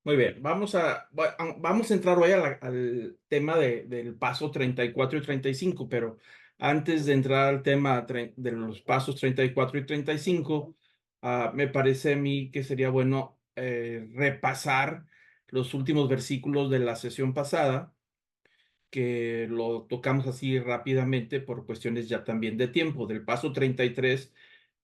Muy bien, vamos a entrar hoy al tema del paso 34 y 35, pero antes de entrar al tema de los pasos 34 y 35, me parece a mí que sería bueno repasar los últimos versículos de la sesión pasada, que lo tocamos así rápidamente por cuestiones ya también de tiempo, del paso 33,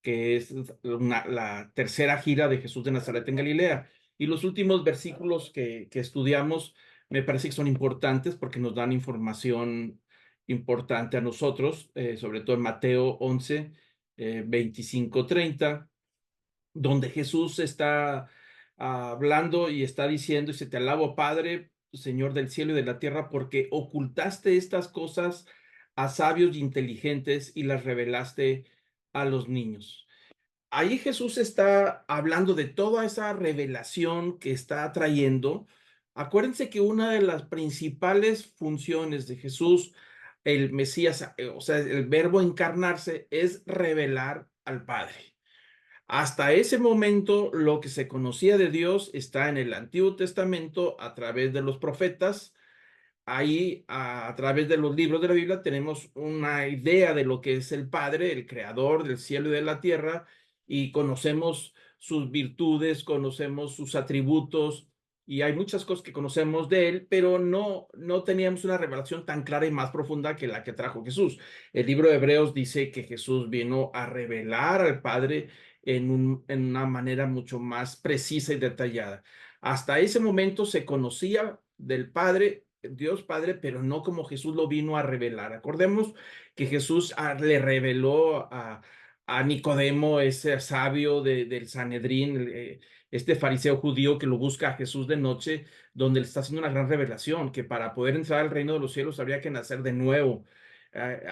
que es la tercera gira de Jesús de Nazaret en Galilea. Y los últimos versículos que estudiamos me parece que son importantes porque nos dan información importante a nosotros, sobre todo en Mateo 11, 25, 30, donde Jesús está hablando y está diciendo, y se te alabo, Padre, Señor del cielo y de la tierra, porque ocultaste estas cosas a sabios y inteligentes y las revelaste a los niños. Ahí Jesús está hablando de toda esa revelación que está trayendo. Acuérdense que una de las principales funciones de Jesús, el Mesías, o sea, el verbo encarnarse, es revelar al Padre. Hasta ese momento, lo que se conocía de Dios está en el Antiguo Testamento a través de los profetas. Ahí, a través de los libros de la Biblia, tenemos una idea de lo que es el Padre, el creador del cielo y de la tierra, y conocemos sus virtudes, conocemos sus atributos, y hay muchas cosas que conocemos de él, pero no teníamos una revelación tan clara y más profunda que la que trajo Jesús. El libro de Hebreos dice que Jesús vino a revelar al Padre en una manera mucho más precisa y detallada. Hasta ese momento se conocía del Padre, Dios Padre, pero no como Jesús lo vino a revelar. Acordemos que Jesús le reveló a Nicodemo, ese sabio del Sanedrín, este fariseo judío que lo busca a Jesús de noche, donde le está haciendo una gran revelación, que para poder entrar al reino de los cielos habría que nacer de nuevo.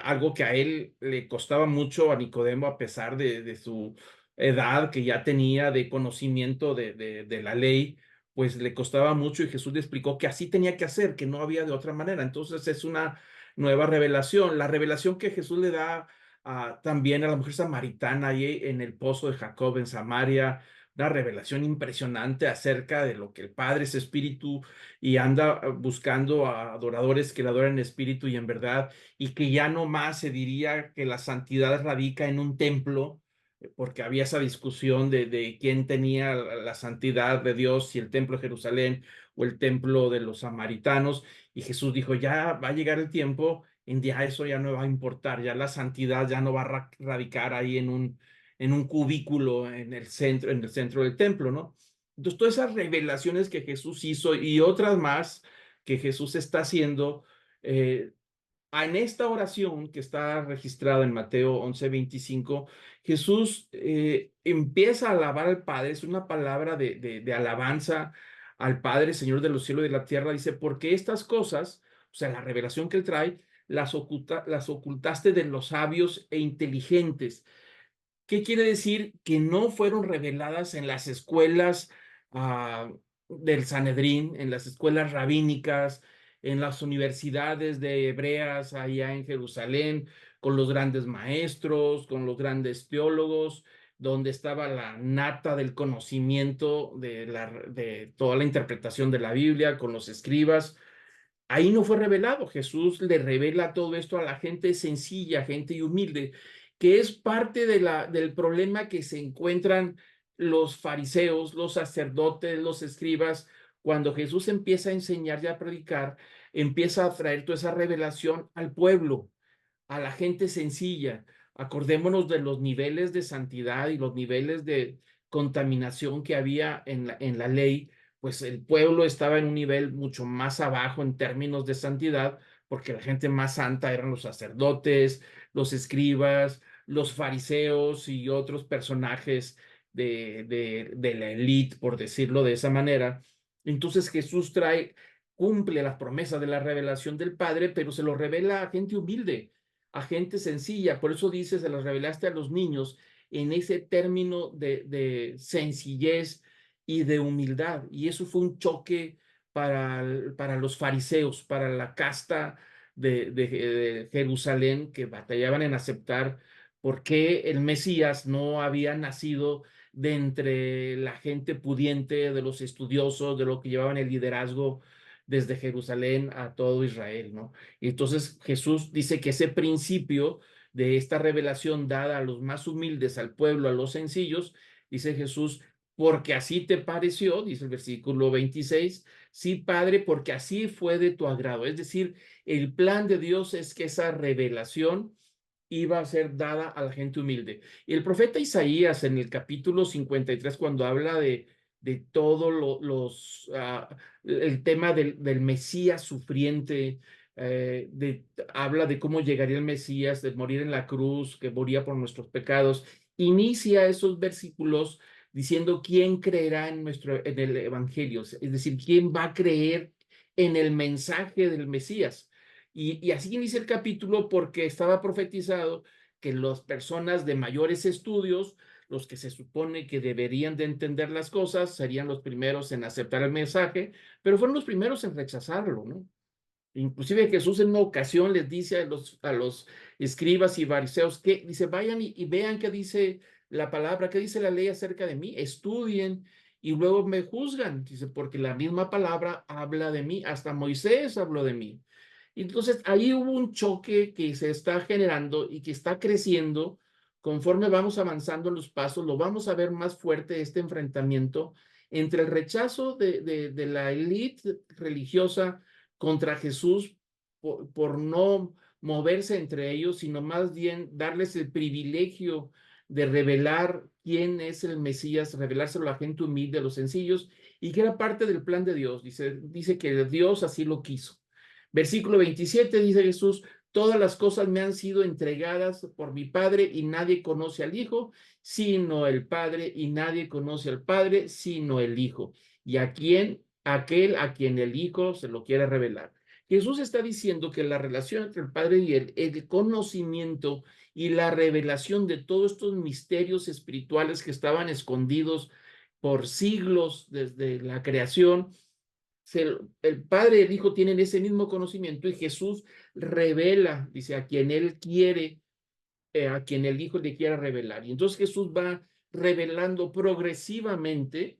Algo que a él le costaba mucho, a Nicodemo, a pesar de su edad que ya tenía de conocimiento de la ley, pues le costaba mucho, y Jesús le explicó que así tenía que hacer, que no había de otra manera. Entonces es una nueva revelación, la revelación que Jesús le da también a la mujer samaritana ahí en el pozo de Jacob en Samaria, una revelación impresionante acerca de lo que el Padre es espíritu y anda buscando a adoradores que le adoren en espíritu y en verdad, y que ya no más se diría que la santidad radica en un templo, porque había esa discusión de quién tenía la santidad de Dios, si el templo de Jerusalén o el templo de los samaritanos. Y Jesús dijo, ya va a llegar el tiempo en ya eso ya no va a importar, ya la santidad ya no va a radicar ahí en un cubículo en el centro del templo, ¿no? Entonces, todas esas revelaciones que Jesús hizo y otras más que Jesús está haciendo, eh, en esta oración que está registrada en Mateo 11:25, Jesús empieza a alabar al Padre. Es una palabra de alabanza al Padre, Señor de los cielos y de la tierra. Dice, porque estas cosas, o sea, la revelación que él trae, las ocultaste de los sabios e inteligentes. ¿Qué quiere decir? Que no fueron reveladas en las escuelas del Sanedrín, en las escuelas rabínicas, en las universidades de hebreas allá en Jerusalén, con los grandes maestros, con los grandes teólogos, donde estaba la nata del conocimiento de toda la interpretación de la Biblia, con los escribas. Ahí no fue revelado. Jesús le revela todo esto a la gente sencilla, gente y humilde, que es parte del problema que se encuentran los fariseos, los sacerdotes, los escribas. Cuando Jesús empieza a enseñar y a predicar, empieza a traer toda esa revelación al pueblo, a la gente sencilla. Acordémonos de los niveles de santidad y los niveles de contaminación que había en la ley. Pues el pueblo estaba en un nivel mucho más abajo en términos de santidad, porque la gente más santa eran los sacerdotes, los escribas, los fariseos y otros personajes de la élite, por decirlo de esa manera. Entonces Jesús cumple las promesas de la revelación del Padre, pero se lo revela a gente humilde, a gente sencilla. Por eso dice, se las revelaste a los niños en ese término de sencillez y de humildad. Y eso fue un choque para los fariseos, para la casta de Jerusalén, que batallaban en aceptar por qué el Mesías no había nacido de entre la gente pudiente, de los estudiosos, de lo que llevaban el liderazgo desde Jerusalén a todo Israel, ¿no? Y entonces Jesús dice que ese principio de esta revelación dada a los más humildes, al pueblo, a los sencillos, dice Jesús, porque así te pareció, dice el versículo 26, sí, Padre, porque así fue de tu agrado. Es decir, el plan de Dios es que esa revelación iba a ser dada a la gente humilde. Y el profeta Isaías en el capítulo 53, cuando habla de todo el tema del Mesías sufriente, habla de cómo llegaría el Mesías, de morir en la cruz, que moría por nuestros pecados, inicia esos versículos diciendo quién creerá en el Evangelio, es decir, quién va a creer en el mensaje del Mesías. Y así inicia el capítulo porque estaba profetizado que las personas de mayores estudios, los que se supone que deberían de entender las cosas, serían los primeros en aceptar el mensaje, pero fueron los primeros en rechazarlo, ¿no? Inclusive Jesús en una ocasión les dice a los escribas y fariseos que dice, vayan y vean qué dice la palabra, qué dice la ley acerca de mí, estudien y luego me juzgan, dice, porque la misma palabra habla de mí, hasta Moisés habló de mí. Entonces, ahí hubo un choque que se está generando y que está creciendo conforme vamos avanzando en los pasos, lo vamos a ver más fuerte este enfrentamiento entre el rechazo de la élite religiosa contra Jesús por no moverse entre ellos, sino más bien darles el privilegio de revelar quién es el Mesías, revelárselo a la gente humilde, a los sencillos, y que era parte del plan de Dios. Dice que Dios así lo quiso. Versículo 27 dice Jesús, todas las cosas me han sido entregadas por mi Padre y nadie conoce al Hijo, sino el Padre, y nadie conoce al Padre, sino el Hijo. Y aquel a quien el Hijo se lo quiere revelar. Jesús está diciendo que la relación entre el Padre y el conocimiento y la revelación de todos estos misterios espirituales que estaban escondidos por siglos desde la creación, el Padre y el Hijo tienen ese mismo conocimiento y Jesús revela, dice, a quien Él quiere, a quien el Hijo le quiera revelar. Y entonces Jesús va revelando progresivamente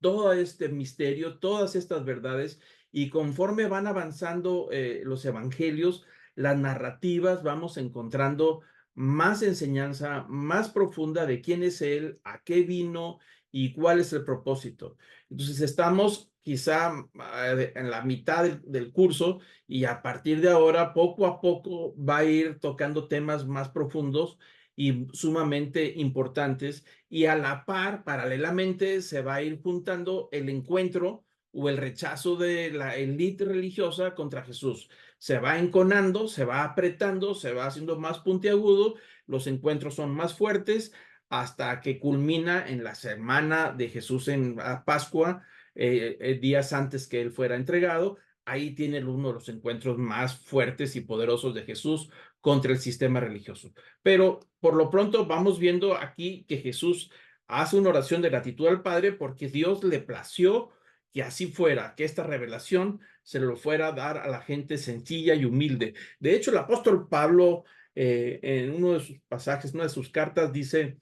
todo este misterio, todas estas verdades, y conforme van avanzando los evangelios, las narrativas, vamos encontrando más enseñanza, más profunda de quién es Él, a qué vino y cuál es el propósito. Entonces estamos quizá en la mitad del curso y a partir de ahora, poco a poco, va a ir tocando temas más profundos y sumamente importantes y a la par, paralelamente, se va a ir juntando el encuentro o el rechazo de la élite religiosa contra Jesús. Se va enconando, se va apretando, se va haciendo más puntiagudo, los encuentros son más fuertes hasta que culmina en la semana de Jesús en Pascua, días antes que él fuera entregado. Ahí tiene uno de los encuentros más fuertes y poderosos de Jesús contra el sistema religioso. Pero por lo pronto vamos viendo aquí que Jesús hace una oración de gratitud al Padre porque Dios le plació que así fuera, que esta revelación se lo fuera a dar a la gente sencilla y humilde. De hecho, el apóstol Pablo, en uno de sus pasajes, una de sus cartas, dice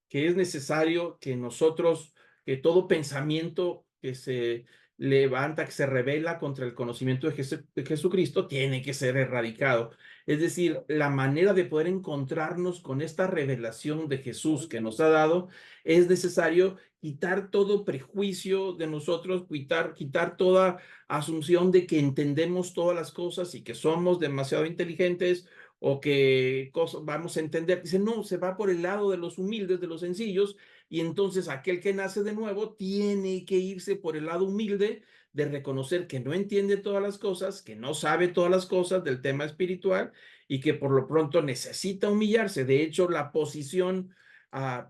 que es necesario que nosotros, que todo pensamiento que se levanta, que se revela contra el conocimiento de Jesucristo, tiene que ser erradicado. Es decir, la manera de poder encontrarnos con esta revelación de Jesús que nos ha dado, es necesario quitar todo prejuicio de nosotros, quitar toda asunción de que entendemos todas las cosas y que somos demasiado inteligentes o que vamos a entender. Dice, no, se va por el lado de los humildes, de los sencillos, y entonces aquel que nace de nuevo tiene que irse por el lado humilde de reconocer que no entiende todas las cosas, que no sabe todas las cosas del tema espiritual y que por lo pronto necesita humillarse. De hecho, la posición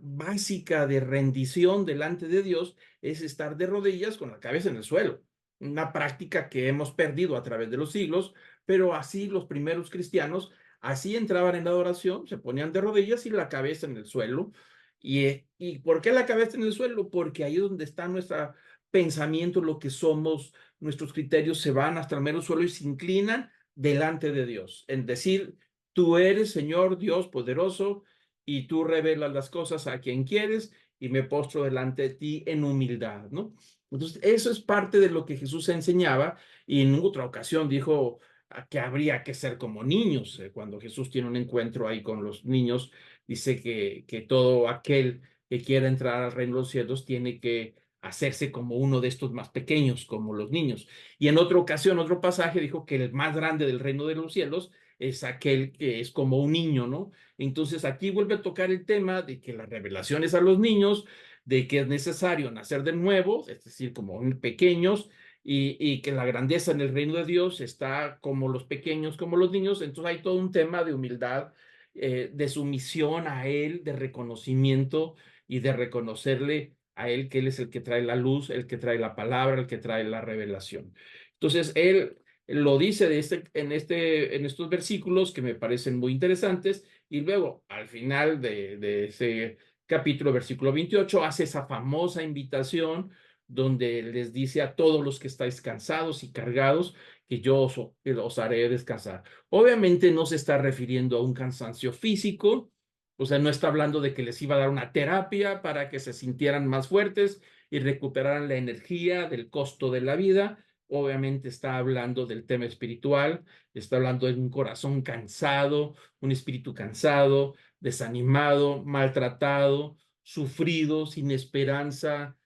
básica de rendición delante de Dios es estar de rodillas con la cabeza en el suelo. Una práctica que hemos perdido a través de los siglos, pero así los primeros cristianos, así entraban en la adoración, se ponían de rodillas y la cabeza en el suelo. ¿Y por qué la cabeza en el suelo? Porque ahí es donde está nuestro pensamiento, lo que somos, nuestros criterios se van hasta el mero suelo y se inclinan delante de Dios. En decir, tú eres Señor Dios poderoso y tú revelas las cosas a quien quieres y me postro delante de ti en humildad, ¿no? Entonces, eso es parte de lo que Jesús enseñaba y en otra ocasión dijo que habría que ser como niños. Cuando Jesús tiene un encuentro ahí con los niños, dice que todo aquel que quiera entrar al reino de los cielos tiene que hacerse como uno de estos más pequeños, como los niños. Y en otra ocasión, otro pasaje dijo que el más grande del reino de los cielos es aquel que es como un niño, ¿no? Entonces aquí vuelve a tocar el tema de que las revelaciones a los niños, de que es necesario nacer de nuevo, es decir, como pequeños, y que la grandeza en el reino de Dios está como los pequeños, como los niños. Entonces hay todo un tema de humildad, de sumisión a Él, de reconocimiento y de reconocerle a Él que Él es el que trae la luz, el que trae la palabra, el que trae la revelación. Entonces Él lo dice en estos versículos que me parecen muy interesantes, y luego al final de ese capítulo, versículo 28, hace esa famosa invitación donde les dice a todos los que estáis cansados y cargados que yo os haré descansar. Obviamente no se está refiriendo a un cansancio físico, o sea, no está hablando de que les iba a dar una terapia para que se sintieran más fuertes y recuperaran la energía del costo de la vida. Obviamente está hablando del tema espiritual, está hablando de un corazón cansado, un espíritu cansado, desanimado, maltratado, sufrido, sin esperanza,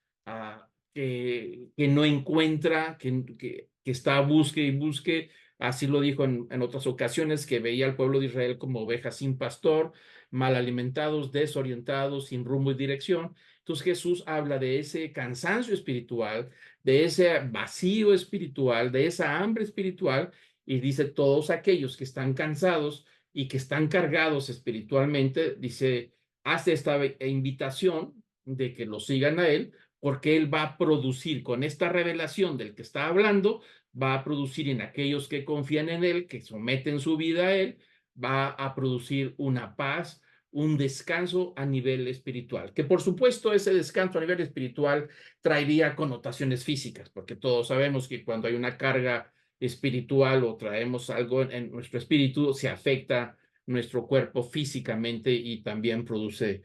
que no encuentra, que está busque y busque. Así lo dijo en otras ocasiones, que veía al pueblo de Israel como ovejas sin pastor, mal alimentados, desorientados, sin rumbo y dirección. Entonces Jesús habla de ese cansancio espiritual, de ese vacío espiritual, de esa hambre espiritual, y dice, todos aquellos que están cansados y que están cargados espiritualmente, dice, hace esta invitación de que lo sigan a Él, porque Él va a producir con esta revelación del que está hablando, va a producir en aquellos que confían en Él, que someten su vida a Él, va a producir una paz, un descanso a nivel espiritual, que por supuesto ese descanso a nivel espiritual traería connotaciones físicas, porque todos sabemos que cuando hay una carga espiritual o traemos algo en nuestro espíritu, se afecta nuestro cuerpo físicamente y también produce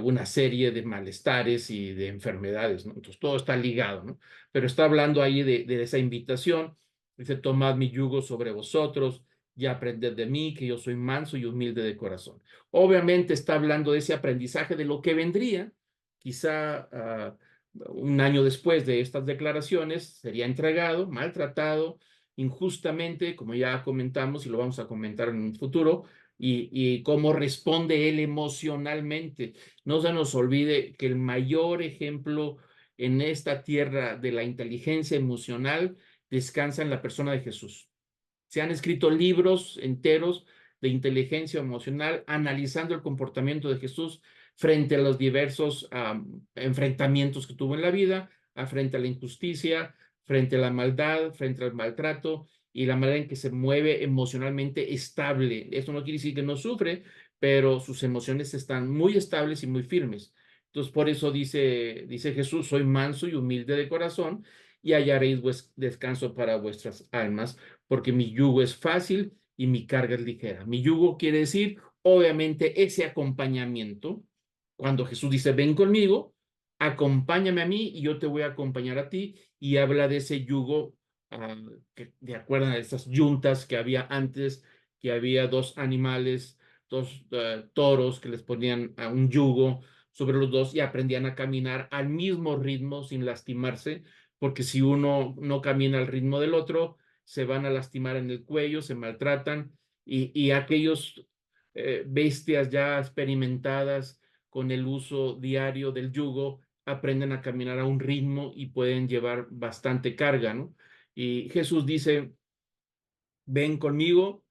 una serie de malestares y de enfermedades, ¿no? Entonces todo está ligado, ¿no? Pero está hablando ahí de esa invitación, dice, tomad mi yugo sobre vosotros y aprended de mí, que yo soy manso y humilde de corazón. Obviamente está hablando de ese aprendizaje de lo que vendría, quizá un año después de estas declaraciones, sería entregado, maltratado, injustamente, como ya comentamos y lo vamos a comentar en un futuro, y cómo responde él emocionalmente. No se nos olvide que el mayor ejemplo en esta tierra de la inteligencia emocional descansa en la persona de Jesús. Se han escrito libros enteros de inteligencia emocional analizando el comportamiento de Jesús frente a los diversos enfrentamientos que tuvo en la vida, frente a la injusticia, frente a la maldad, frente al maltrato y la manera en que se mueve emocionalmente estable. Esto no quiere decir que no sufre, pero sus emociones están muy estables y muy firmes. Entonces, por eso dice Jesús, soy manso y humilde de corazón y hallaréis descanso para vuestras almas porque mi yugo es fácil y mi carga es ligera. Mi yugo quiere decir, obviamente, ese acompañamiento. Cuando Jesús dice, ven conmigo, acompáñame a mí y yo te voy a acompañar a ti, y habla de ese yugo, que de acuerdo a esas yuntas que había antes, que había dos animales, dos toros que les ponían a un yugo sobre los dos y aprendían a caminar al mismo ritmo sin lastimarse, porque si uno no camina al ritmo del otro, se van a lastimar en el cuello, se maltratan, y aquellos bestias ya experimentadas con el uso diario del yugo aprenden a caminar a un ritmo y pueden llevar bastante carga, ¿no? Y Jesús dice, ven conmigo,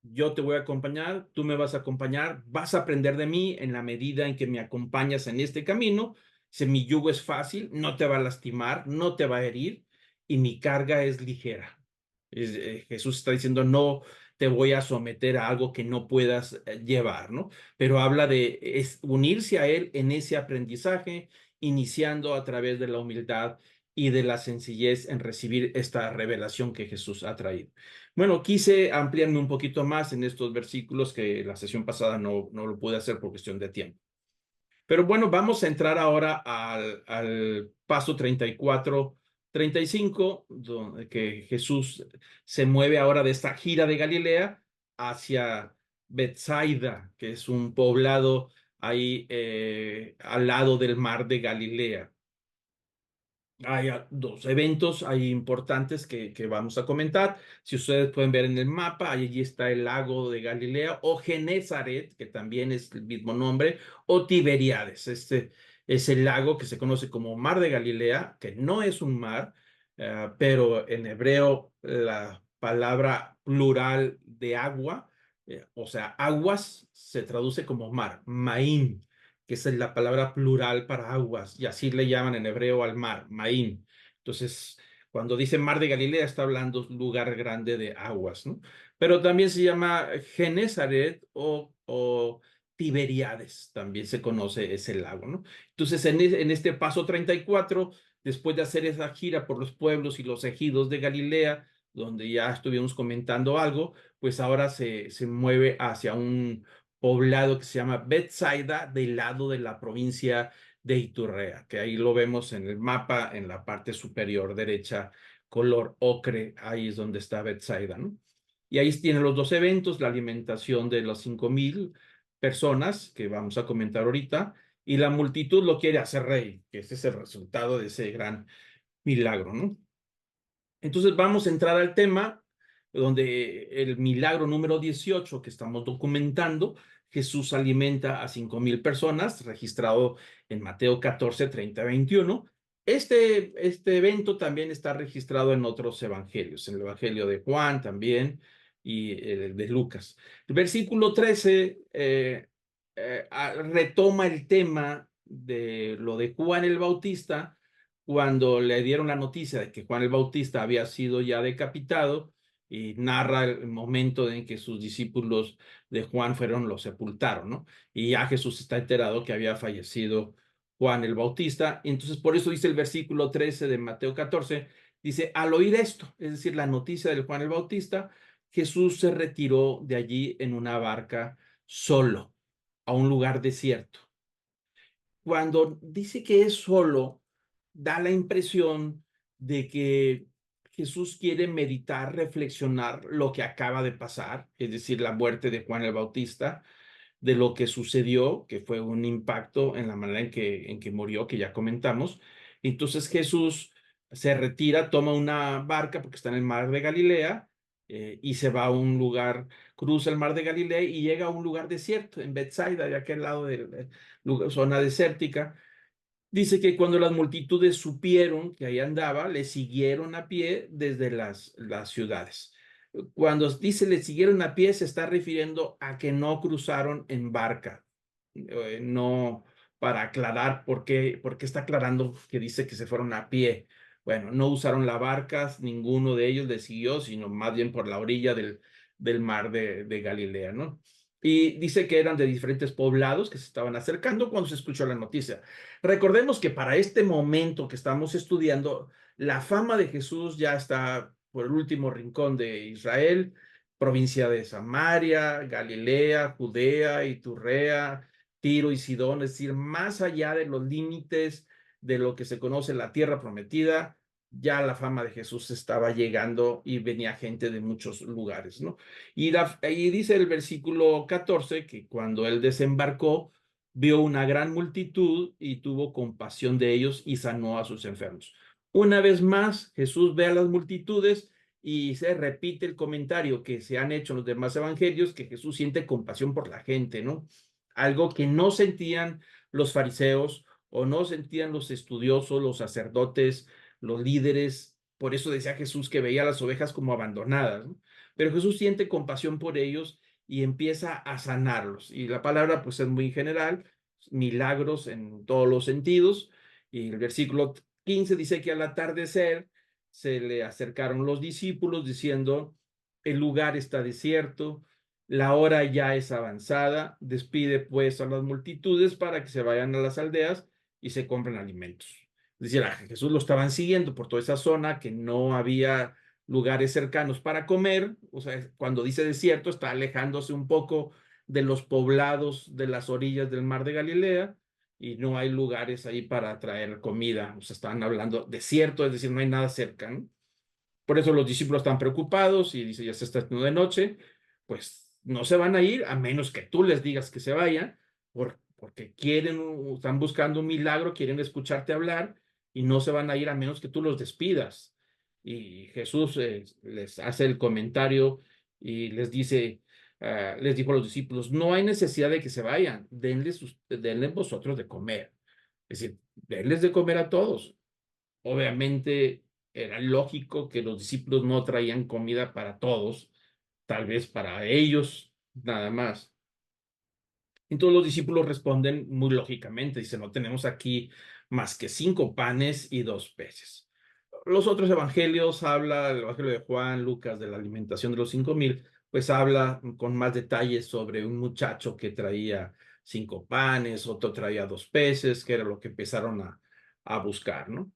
yo te voy a acompañar, tú me vas a acompañar, vas a aprender de mí en la medida en que me acompañas en este camino. Si mi yugo es fácil, no te va a lastimar, no te va a herir y mi carga es ligera. Jesús está diciendo, no te voy a someter a algo que no puedas llevar, ¿no? Pero habla de unirse a Él en ese aprendizaje, iniciando a través de la humildad y de la sencillez en recibir esta revelación que Jesús ha traído. Bueno, quise ampliarme un poquito más en estos versículos que la sesión pasada no lo pude hacer por cuestión de tiempo. Pero bueno, vamos a entrar ahora al paso 34-35, donde que Jesús se mueve ahora de esta gira de Galilea hacia Bethsaida, que es un poblado ahí al lado del mar de Galilea. Hay dos eventos ahí importantes que vamos a comentar. Si ustedes pueden ver en el mapa, allí está el lago de Galilea o Genezaret, que también es el mismo nombre, o Tiberíades. Este es el lago que se conoce como Mar de Galilea, que no es un mar, pero en hebreo la palabra plural de agua, o sea, aguas, se traduce como mar, Maim, que es la palabra plural para aguas, y así le llaman en hebreo al mar, Maín. Entonces, cuando dice mar de Galilea, está hablando lugar grande de aguas, ¿no? Pero también se llama Genezaret o Tiberíades, también se conoce ese lago, ¿no? Entonces, en este paso 34, después de hacer esa gira por los pueblos y los ejidos de Galilea, donde ya estuvimos comentando algo, pues ahora se mueve hacia un poblado que se llama Bethsaida, del lado de la provincia de Iturrea, que ahí lo vemos en el mapa, en la parte superior derecha, color ocre, ahí es donde está Bethsaida, ¿no? Y ahí tienen los dos eventos, la alimentación de las 5,000 personas, que vamos a comentar ahorita, y la multitud lo quiere hacer rey, que ese es el resultado de ese gran milagro, ¿no? Entonces vamos a entrar al tema donde el milagro número 18 que estamos documentando, Jesús alimenta a 5,000 personas, registrado en Mateo 14, 30, 21. Este evento también está registrado en otros evangelios, en el Evangelio de Juan también y el de Lucas. El versículo 13 retoma el tema de lo de Juan el Bautista cuando le dieron la noticia de que Juan el Bautista había sido ya decapitado y narra el momento en que sus discípulos de Juan lo sepultaron, ¿no? Y ya Jesús está enterado que había fallecido Juan el Bautista. Y entonces por eso dice el versículo 13 de Mateo 14, dice, al oír esto, es decir, la noticia de Juan el Bautista, Jesús se retiró de allí en una barca solo, a un lugar desierto. Cuando dice que es solo, da la impresión de que Jesús quiere meditar, reflexionar lo que acaba de pasar, es decir, la muerte de Juan el Bautista, de lo que sucedió, que fue un impacto en la manera en que murió, que ya comentamos. Entonces Jesús se retira, toma una barca porque está en el mar de Galilea y se va a un lugar, cruza el mar de Galilea y llega a un lugar desierto, en Bethsaida, de aquel lado de la zona desértica. Dice que cuando las multitudes supieron que ahí andaba, le siguieron a pie desde las ciudades. Cuando dice le siguieron a pie, se está refiriendo a que no cruzaron en barca. No, para aclarar por qué está aclarando que dice que se fueron a pie. Bueno, no usaron la barca, ninguno de ellos le siguió, sino más bien por la orilla del mar de Galilea, ¿no? Y dice que eran de diferentes poblados que se estaban acercando cuando se escuchó la noticia. Recordemos que para este momento que estamos estudiando, la fama de Jesús ya está por el último rincón de Israel, provincia de Samaria, Galilea, Judea, Iturrea, Tiro y Sidón, es decir, más allá de los límites de lo que se conoce la tierra prometida, ya la fama de Jesús estaba llegando y venía gente de muchos lugares, ¿no? Y dice el versículo 14 que cuando él desembarcó, vio una gran multitud y tuvo compasión de ellos y sanó a sus enfermos. Una vez más, Jesús ve a las multitudes y se repite el comentario que se han hecho en los demás evangelios, que Jesús siente compasión por la gente, ¿no? Algo que no sentían los fariseos o no sentían los estudiosos, los sacerdotes, los líderes. Por eso decía Jesús que veía a las ovejas como abandonadas, ¿no? Pero Jesús siente compasión por ellos y empieza a sanarlos. Y la palabra pues es muy general, milagros en todos los sentidos. Y el versículo 15 dice que al atardecer se le acercaron los discípulos diciendo, el lugar está desierto, la hora ya es avanzada, despide pues a las multitudes para que se vayan a las aldeas y se compren alimentos. Es decir, a Jesús lo estaban siguiendo por toda esa zona que no había lugares cercanos para comer. O sea, cuando dice desierto, está alejándose un poco de los poblados de las orillas del mar de Galilea. y no hay lugares ahí para traer comida. O sea, estaban hablando desierto, es decir, no hay nada cerca, ¿no? Por eso los discípulos están preocupados y dice, ya se está haciendo de noche, pues no se van a ir a menos que tú les digas que se vayan, porque quieren, están buscando un milagro, quieren escucharte hablar y no se van a ir a menos que tú los despidas. Y Jesús les hace el comentario y les dice, les dijo a los discípulos, no hay necesidad de que se vayan, denles vosotros de comer. Es decir, denles de comer a todos. Obviamente era lógico que los discípulos no traían comida para todos, tal vez para ellos nada más. Entonces los discípulos responden muy lógicamente, dicen, no tenemos aquí más que 5 panes y 2 peces. Los otros evangelios habla, el evangelio de Juan, Lucas, de la alimentación de los 5,000, pues habla con más detalles sobre un muchacho que traía 5 panes, otro traía 2 peces, que era lo que empezaron a buscar, ¿no?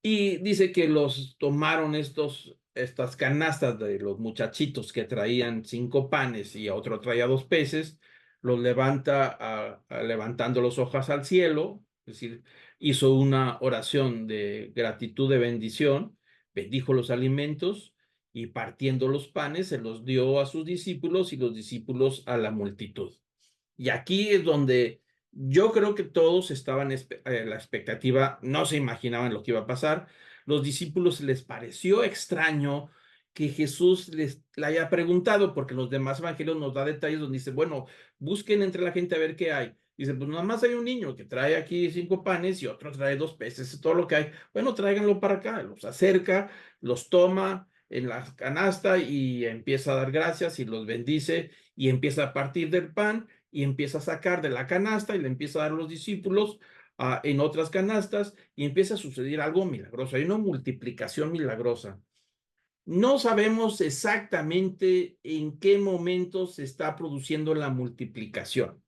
Y dice que los tomaron estas canastas de los muchachitos que traían 5 panes y otro traía 2 peces, los levanta levantando los ojos al cielo, es decir, hizo una oración de gratitud, de bendición, bendijo los alimentos y partiendo los panes se los dio a sus discípulos y los discípulos a la multitud. Y aquí es donde yo creo que todos estaban la expectativa, no se imaginaban lo que iba a pasar. Los discípulos les pareció extraño que Jesús le haya preguntado, porque los demás evangelios nos da detalles donde dice, bueno, busquen entre la gente a ver qué hay. Dice, pues nada más hay un niño que trae aquí 5 panes y otro trae 2 peces, es todo lo que hay. Bueno, tráiganlo para acá. Los acerca, los toma en la canasta y empieza a dar gracias y los bendice y empieza a partir del pan y empieza a sacar de la canasta y le empieza a dar a los discípulos en otras canastas y empieza a suceder algo milagroso. Hay una multiplicación milagrosa. No sabemos exactamente en qué momento se está produciendo la multiplicación.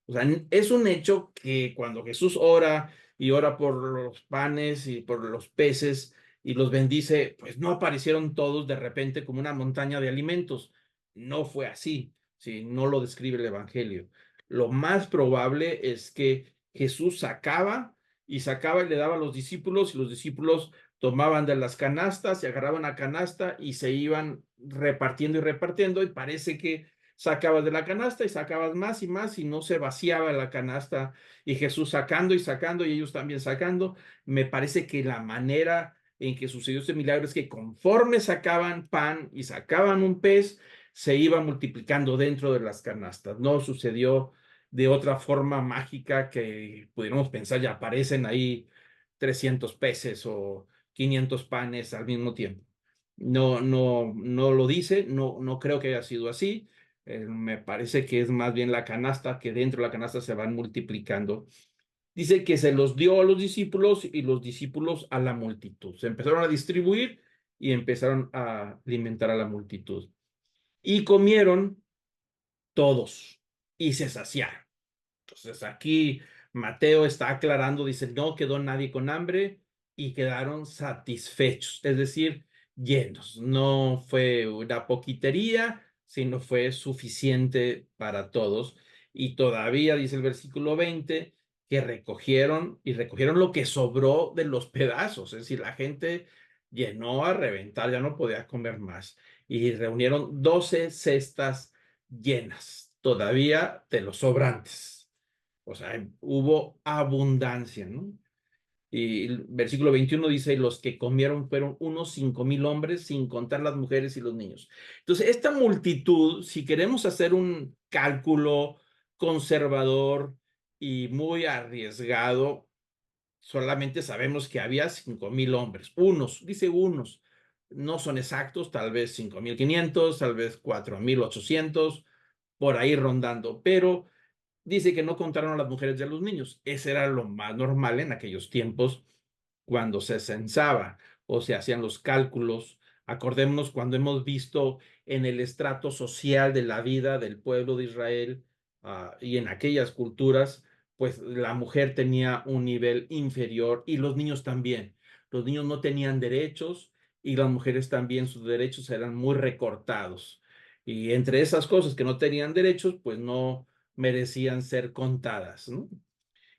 O sea, es un hecho que cuando Jesús ora y ora por los panes y por los peces y los bendice, pues no aparecieron todos de repente como una montaña de alimentos. No fue así, ¿sí? No lo describe el Evangelio. Lo más probable es que Jesús sacaba y le daba a los discípulos y los discípulos tomaban de las canastas y agarraban la canasta y se iban repartiendo y repartiendo y parece que sacabas de la canasta y sacabas más y más y no se vaciaba la canasta y Jesús sacando y sacando y ellos también sacando. Me parece que la manera en que sucedió este milagro es que conforme sacaban pan y sacaban un pez, se iba multiplicando dentro de las canastas. No sucedió de otra forma mágica que pudiéramos pensar, ya aparecen ahí 300 peces o 500 panes al mismo tiempo. No, no, no lo dice, no, no creo que haya sido así. Me parece que es más bien la canasta, que dentro de la canasta se van multiplicando. Dice que se los dio a los discípulos y los discípulos a la multitud. Se empezaron a distribuir y empezaron a alimentar a la multitud. Y comieron todos y se saciaron. Entonces aquí Mateo está aclarando, dice, no quedó nadie con hambre y quedaron satisfechos, es decir, llenos. No fue una poquitería, sino fue suficiente para todos. Y todavía dice el versículo 20 que recogieron lo que sobró de los pedazos, es decir, la gente llenó a reventar, ya no podía comer más. Y reunieron 12 cestas llenas, todavía de los sobrantes. O sea, hubo abundancia, ¿no? Y el versículo 21 dice, los que comieron fueron unos 5,000 hombres, sin contar las mujeres y los niños. Entonces, esta multitud, si queremos hacer un cálculo conservador y muy arriesgado, solamente sabemos que había 5,000 hombres. Dice unos, no son exactos, tal vez 5,500, tal vez 4,800, por ahí rondando, pero dice que no contaron a las mujeres y a los niños. Ese era lo más normal en aquellos tiempos cuando se censaba o se hacían los cálculos. Acordémonos cuando hemos visto en el estrato social de la vida del pueblo de Israel y en aquellas culturas, pues la mujer tenía un nivel inferior y los niños también. Los niños no tenían derechos y las mujeres también, sus derechos eran muy recortados. Y entre esas cosas que no tenían derechos, pues no merecían ser contadas, ¿no?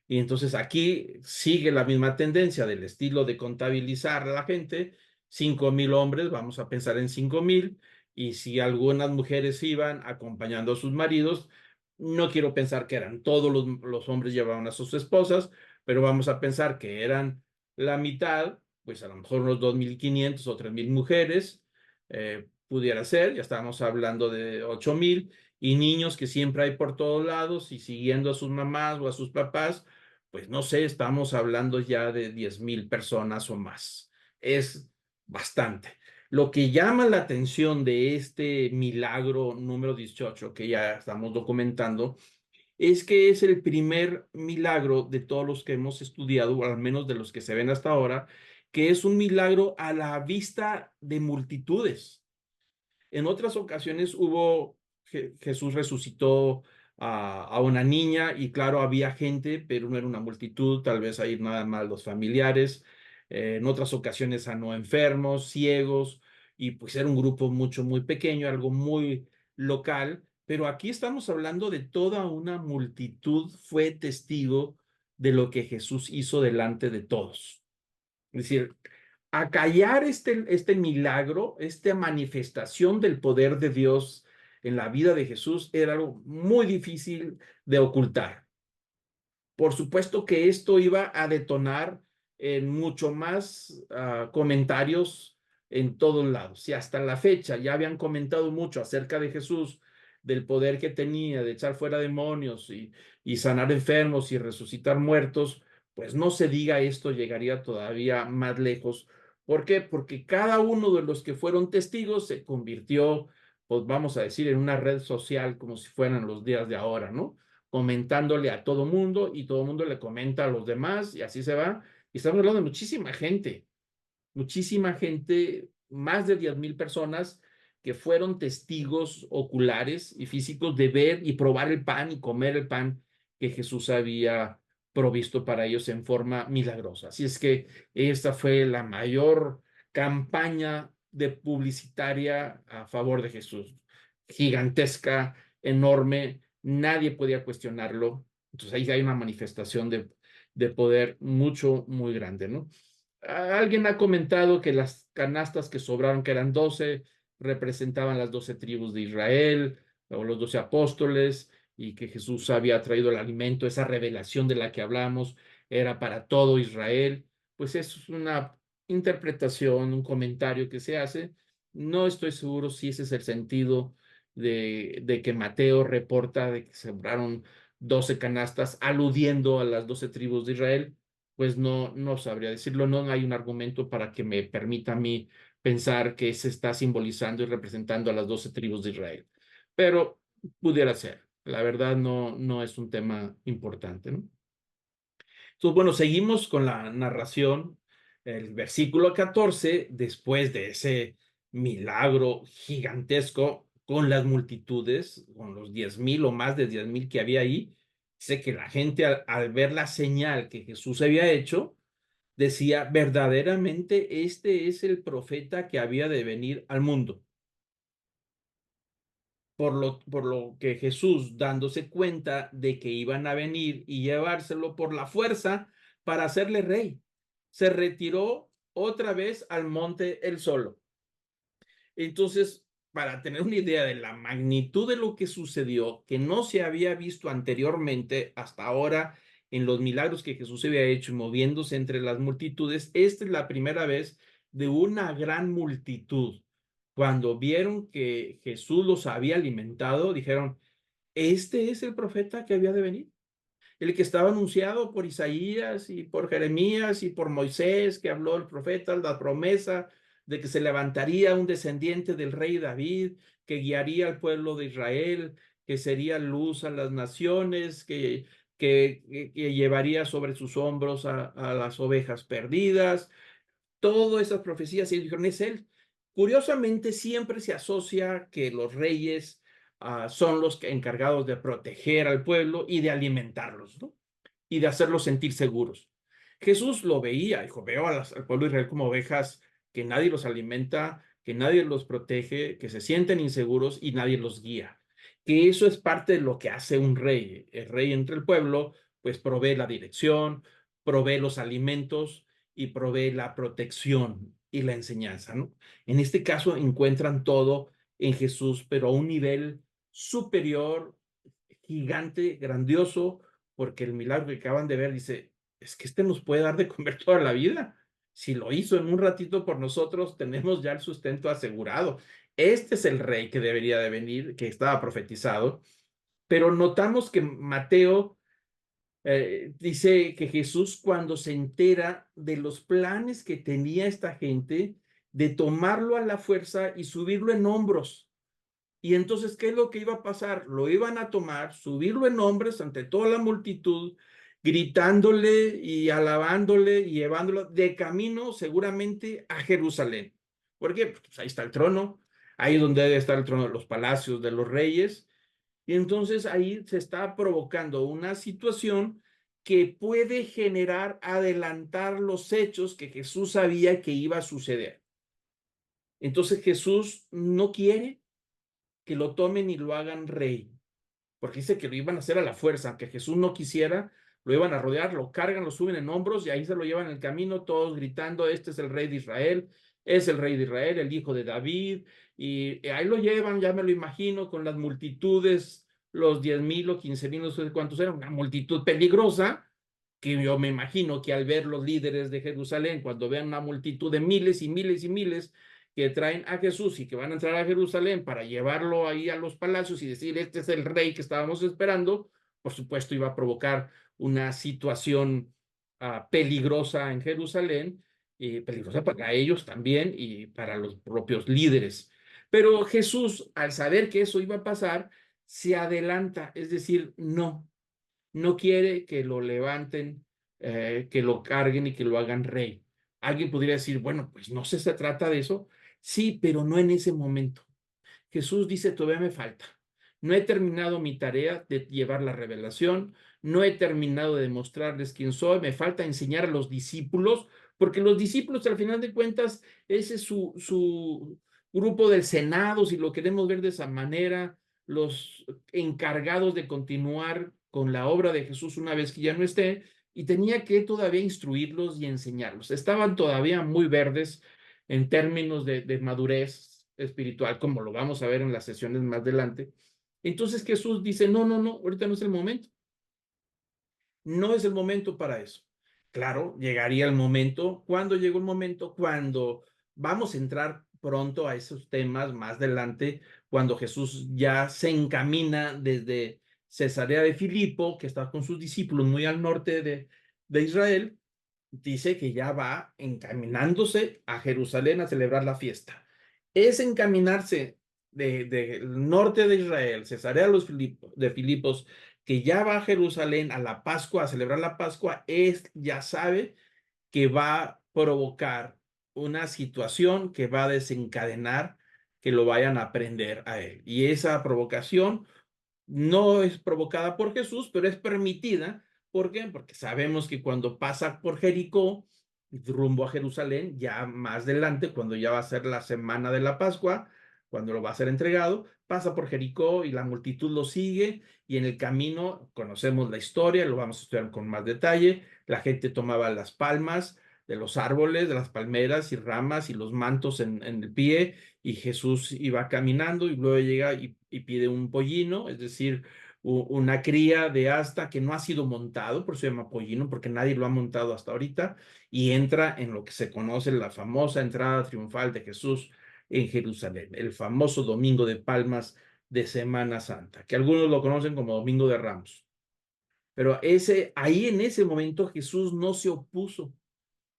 Y entonces aquí sigue la misma tendencia del estilo de contabilizar a la gente. 5,000 hombres, vamos a pensar en 5,000. Y si algunas mujeres iban acompañando a sus maridos, no quiero pensar que eran todos los hombres llevaban a sus esposas, pero vamos a pensar que eran la mitad, pues a lo mejor unos 2,500 o 3,000 mujeres, pudiera ser, ya estábamos hablando de 8,000, y niños que siempre hay por todos lados y siguiendo a sus mamás o a sus papás, pues no sé, estamos hablando ya de 10,000 personas o más. Es bastante. Lo que llama la atención de este milagro número 18 que ya estamos documentando es que es el primer milagro de todos los que hemos estudiado, o al menos de los que se ven hasta ahora, que es un milagro a la vista de multitudes. En otras ocasiones Jesús resucitó a una niña y claro, había gente, pero no era una multitud, tal vez ahí nada más los familiares. En otras ocasiones sanó enfermos, ciegos, y pues era un grupo muy pequeño, algo muy local, pero aquí estamos hablando de toda una multitud fue testigo de lo que Jesús hizo delante de todos. Es decir, acallar este milagro, esta manifestación del poder de Dios en la vida de Jesús era algo muy difícil de ocultar. Por supuesto que esto iba a detonar en mucho más comentarios en todos lados. Y hasta la fecha ya habían comentado mucho acerca de Jesús, del poder que tenía de echar fuera demonios y sanar enfermos y resucitar muertos, pues no se diga esto, llegaría todavía más lejos. ¿Por qué? Porque cada uno de los que fueron testigos se convirtió, pues vamos a decir, en una red social como si fueran los días de ahora, ¿no? Comentándole a todo mundo y todo mundo le comenta a los demás y así se va. Y estamos hablando de muchísima gente, más de 10,000 personas que fueron testigos oculares y físicos de ver y probar el pan y comer el pan que Jesús había provisto para ellos en forma milagrosa. Así es que esta fue la mayor campaña de publicitaria a favor de Jesús. Gigantesca, enorme, nadie podía cuestionarlo. Entonces ahí hay una manifestación de poder muy grande, ¿no? Alguien ha comentado que las canastas que sobraron, que eran 12, representaban las 12 tribus de Israel o los 12 apóstoles y que Jesús había traído el alimento, esa revelación de la que hablamos era para todo Israel. Pues eso es una interpretación, un comentario que se hace. No estoy seguro si ese es el sentido de que Mateo reporta de que sobraron 12 canastas aludiendo a las 12 tribus de Israel, pues no sabría decirlo, no hay un argumento para que me permita a mí pensar que se está simbolizando y representando a las 12 tribus de Israel, pero pudiera ser, la verdad no es un tema importante, ¿no? Entonces, bueno, seguimos con la narración, el versículo 14, después de ese milagro gigantesco con las multitudes, con los 10,000 o más de 10,000 que había ahí, dice que la gente al ver la señal que Jesús había hecho, decía, verdaderamente este es el profeta que había de venir al mundo. Por lo que Jesús, dándose cuenta de que iban a venir y llevárselo por la fuerza para hacerle rey, se retiró otra vez al monte él solo. Entonces, para tener una idea de la magnitud de lo que sucedió, que no se había visto anteriormente hasta ahora en los milagros que Jesús había hecho y moviéndose entre las multitudes, esta es la primera vez de una gran multitud. Cuando vieron que Jesús los había alimentado, dijeron, este es el profeta que había de venir, el que estaba anunciado por Isaías y por Jeremías y por Moisés, que habló el profeta, la promesa de que se levantaría un descendiente del rey David, que guiaría al pueblo de Israel, que sería luz a las naciones, que llevaría sobre sus hombros a las ovejas perdidas. Todas esas profecías, y dijeron, es él. Curiosamente, siempre se asocia que los reyes son los encargados de proteger al pueblo y de alimentarlos, ¿no? Y de hacerlos sentir seguros. Jesús lo veía, dijo, veo al pueblo de Israel como ovejas que nadie los alimenta, que nadie los protege, que se sienten inseguros y nadie los guía. Que eso es parte de lo que hace un rey. El rey entre el pueblo, pues provee la dirección, provee los alimentos y provee la protección y la enseñanza, ¿no? En este caso encuentran todo en Jesús, pero a un nivel superior, gigante, grandioso, porque el milagro que acaban de ver dice, es que este nos puede dar de comer toda la vida. Si lo hizo en un ratito por nosotros, tenemos ya el sustento asegurado. Este es el rey que debería de venir, que estaba profetizado, pero notamos que Mateo dice que Jesús, cuando se entera de los planes que tenía esta gente de tomarlo a la fuerza y subirlo en hombros, y entonces, ¿qué es lo que iba a pasar? Lo iban a tomar, subirlo en hombros ante toda la multitud, gritándole y alabándole y llevándolo de camino seguramente a Jerusalén. ¿Por qué? Pues ahí está el trono, ahí es donde debe estar el trono de los palacios de los reyes. Y entonces ahí se está provocando una situación que puede generar, adelantar los hechos que Jesús sabía que iba a suceder. Entonces Jesús no quiere que lo tomen y lo hagan rey, porque dice que lo iban a hacer a la fuerza, aunque Jesús no quisiera, lo iban a rodear, lo cargan, lo suben en hombros y ahí se lo llevan en el camino, todos gritando, este es el rey de Israel, es el rey de Israel, el hijo de David, y ahí lo llevan, ya me lo imagino, con las multitudes, los 10,000 o 15,000, no sé cuántos eran, una multitud peligrosa, que yo me imagino que al ver los líderes de Jerusalén, cuando vean una multitud de miles y miles y miles, que traen a Jesús y que van a entrar a Jerusalén para llevarlo ahí a los palacios y decir, este es el rey que estábamos esperando, por supuesto iba a provocar una situación peligrosa en Jerusalén, y peligrosa para ellos también y para los propios líderes. Pero Jesús, al saber que eso iba a pasar, se adelanta, es decir, no quiere que lo levanten, que lo carguen y que lo hagan rey. Alguien podría decir, bueno, pues no se trata de eso. Sí, pero no en ese momento. Jesús dice, todavía me falta. No he terminado mi tarea de llevar la revelación, no he terminado de mostrarles quién soy, me falta enseñar a los discípulos, porque los discípulos al final de cuentas, ese es su grupo del Senado, si lo queremos ver de esa manera, los encargados de continuar con la obra de Jesús una vez que ya no esté, y tenía que todavía instruirlos y enseñarlos. Estaban todavía muy verdes en términos de madurez espiritual, como lo vamos a ver en las sesiones más adelante. Entonces Jesús dice, no, ahorita no es el momento. No es el momento para eso. Claro, llegaría el momento. ¿Cuándo llegó el momento? Cuando vamos a entrar pronto a esos temas más adelante, cuando Jesús ya se encamina desde Cesarea de Filipo, que está con sus discípulos muy al norte de Israel, dice que ya va encaminándose a Jerusalén a celebrar la fiesta. Es encaminarse del norte de Israel, Cesarea de Filipos, que ya va a Jerusalén a la Pascua, a celebrar la Pascua, ya sabe que va a provocar una situación que va a desencadenar que lo vayan a aprender a él. Y esa provocación no es provocada por Jesús, pero es permitida. ¿Por qué? Porque sabemos que cuando pasa por Jericó, rumbo a Jerusalén, ya más adelante, cuando ya va a ser la semana de la Pascua, cuando lo va a ser entregado, pasa por Jericó y la multitud lo sigue y en el camino conocemos la historia, lo vamos a estudiar con más detalle. La gente tomaba las palmas de los árboles, de las palmeras y ramas y los mantos en el pie, y Jesús iba caminando y luego llega y pide un pollino, es decir, una cría de asta que no ha sido montado, por eso se llama pollino, porque nadie lo ha montado hasta ahorita, y entra en lo que se conoce la famosa entrada triunfal de Jesús en Jerusalén, el famoso Domingo de Palmas de Semana Santa, que algunos lo conocen como Domingo de Ramos. Pero ahí en ese momento Jesús no se opuso.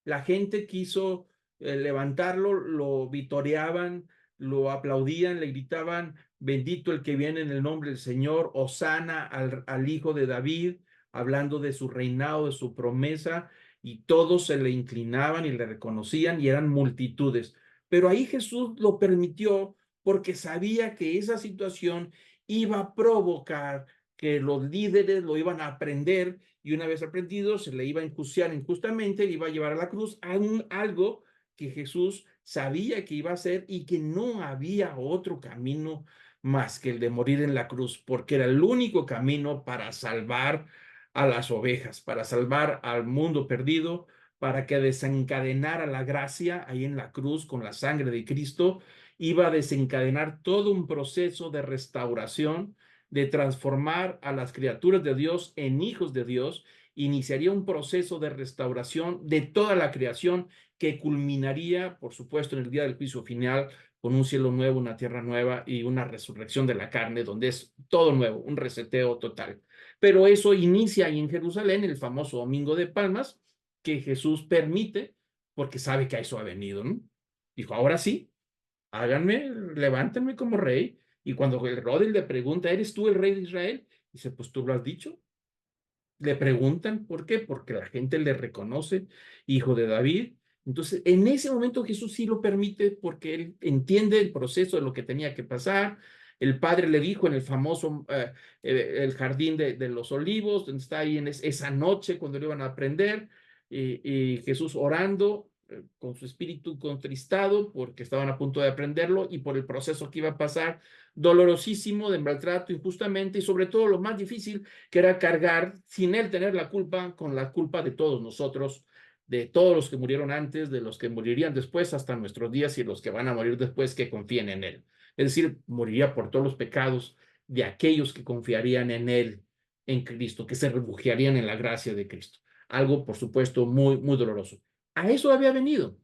La gente quiso levantarlo, lo vitoreaban, lo aplaudían, le gritaban, bendito el que viene en el nombre del Señor, hosana al Hijo de David, hablando de su reinado, de su promesa, y todos se le inclinaban y le reconocían y eran multitudes. Pero ahí Jesús lo permitió porque sabía que esa situación iba a provocar que los líderes lo iban a aprender, y una vez aprendido se le iba a enjuiciar injustamente, le iba a llevar a la cruz, algo que Jesús sabía que iba a hacer y que no había otro camino más que el de morir en la cruz, porque era el único camino para salvar a las ovejas, para salvar al mundo perdido, para que desencadenara la gracia ahí en la cruz con la sangre de Cristo, iba a desencadenar todo un proceso de restauración, de transformar a las criaturas de Dios en hijos de Dios, iniciaría un proceso de restauración de toda la creación que culminaría, por supuesto, en el día del juicio final, con un cielo nuevo, una tierra nueva y una resurrección de la carne, donde es todo nuevo, un reseteo total. Pero eso inicia ahí en Jerusalén, el famoso Domingo de Palmas, que Jesús permite porque sabe que a eso ha venido, ¿no? Dijo, ahora sí, háganme, levántenme como rey. Y cuando Herodes le pregunta, ¿eres tú el rey de Israel? Dice, pues tú lo has dicho. Le preguntan, ¿por qué? Porque la gente le reconoce hijo de David. Entonces, en ese momento Jesús sí lo permite porque él entiende el proceso de lo que tenía que pasar. El padre le dijo en el famoso el jardín de los olivos, donde está ahí en esa noche cuando le iban a aprender, y Jesús orando con su espíritu contristado porque estaban a punto de aprenderlo y por el proceso que iba a pasar, dolorosísimo, de maltrato injustamente y sobre todo lo más difícil, que era cargar sin él tener la culpa con la culpa de todos nosotros, de todos los que murieron antes, de los que morirían después hasta nuestros días y los que van a morir después que confíen en él. Es decir, moriría por todos los pecados de aquellos que confiarían en él, en Cristo, que se refugiarían en la gracia de Cristo. Algo, por supuesto, muy, muy doloroso. A eso había venido.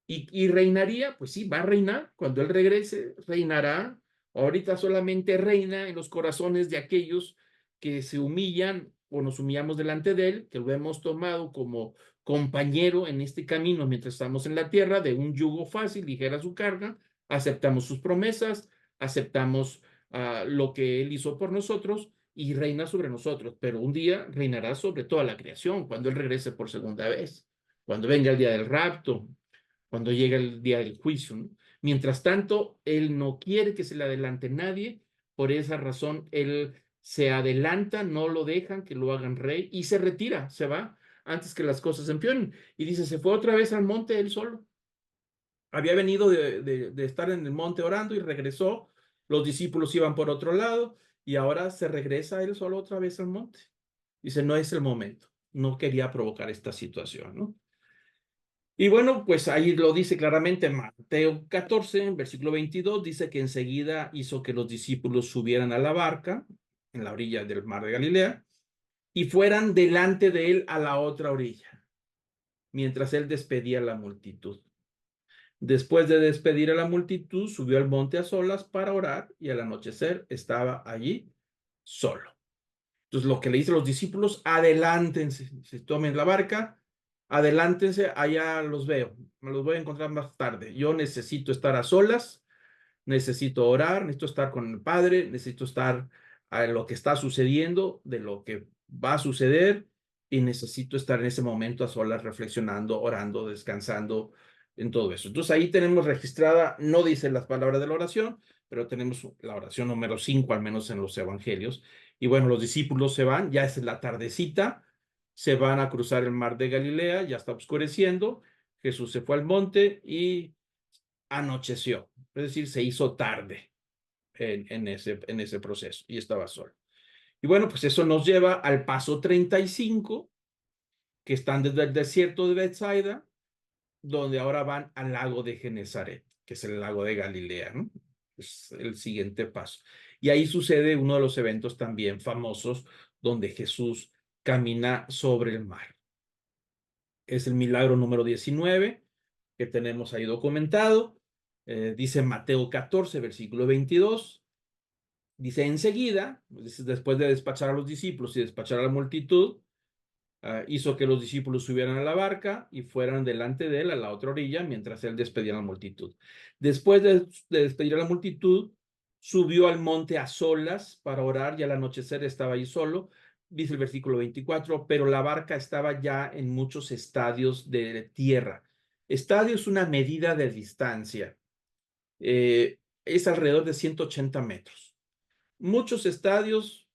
Y reinaría, pues sí, va a reinar. Cuando él regrese, reinará. Ahorita solamente reina en los corazones de aquellos que se humillan o nos humillamos delante de él, que lo hemos tomado como compañero en este camino mientras estamos en la tierra, de un yugo fácil, ligera su carga, aceptamos sus promesas, aceptamos lo que él hizo por nosotros y reina sobre nosotros, pero un día reinará sobre toda la creación cuando él regrese por segunda vez, cuando venga el día del rapto, cuando llega el día del juicio, ¿no? Mientras tanto, él no quiere que se le adelante nadie, por esa razón él se adelanta, no lo dejan que lo hagan rey y se retira, se va antes que las cosas empeoren. Y dice, se fue otra vez al monte él solo. Había venido de estar en el monte orando y regresó, los discípulos iban por otro lado y ahora se regresa él solo otra vez al monte. Dice, no es el momento, no quería provocar esta situación, ¿no? Y bueno, pues ahí lo dice claramente en Mateo 14, en versículo 22, dice que enseguida hizo que los discípulos subieran a la barca en la orilla del mar de Galilea y fueran delante de él a la otra orilla, mientras él despedía a la multitud. Después de despedir a la multitud, subió al monte a solas para orar y al anochecer estaba allí solo. Entonces, lo que le dice a los discípulos, adelántense, se tomen la barca, adelántense, allá los veo, me los voy a encontrar más tarde. Yo necesito estar a solas, necesito orar, necesito estar con el Padre, necesito estar a lo que está sucediendo, de lo que va a suceder, y necesito estar en ese momento a solas, reflexionando, orando, descansando en todo eso. Entonces ahí tenemos registrada, no dice las palabras de la oración, pero tenemos la oración número 5, al menos en los evangelios. Y bueno, los discípulos se van, ya es la tardecita, se van a cruzar el mar de Galilea, ya está oscureciendo, Jesús se fue al monte y anocheció, es decir, se hizo tarde en ese proceso y estaba solo. Y bueno, pues eso nos lleva al paso 35, que están desde el desierto de Bethsaida, donde ahora van al lago de Genezaret, que es el lago de Galilea, ¿no? Es el siguiente paso. Y ahí sucede uno de los eventos también famosos donde Jesús camina sobre el mar. Es el milagro número 19 que tenemos ahí documentado. Dice Mateo 14, versículo 22. Dice, enseguida, después de despachar a los discípulos y despachar a la multitud, hizo que los discípulos subieran a la barca y fueran delante de él a la otra orilla mientras él despedía a la multitud. Después de despedir a la multitud, subió al monte a solas para orar y al anochecer estaba ahí solo. Dice el versículo 24, pero la barca estaba ya en muchos estadios de tierra. Estadio es una medida de distancia. Es alrededor de 180 metros. Muchos estadios,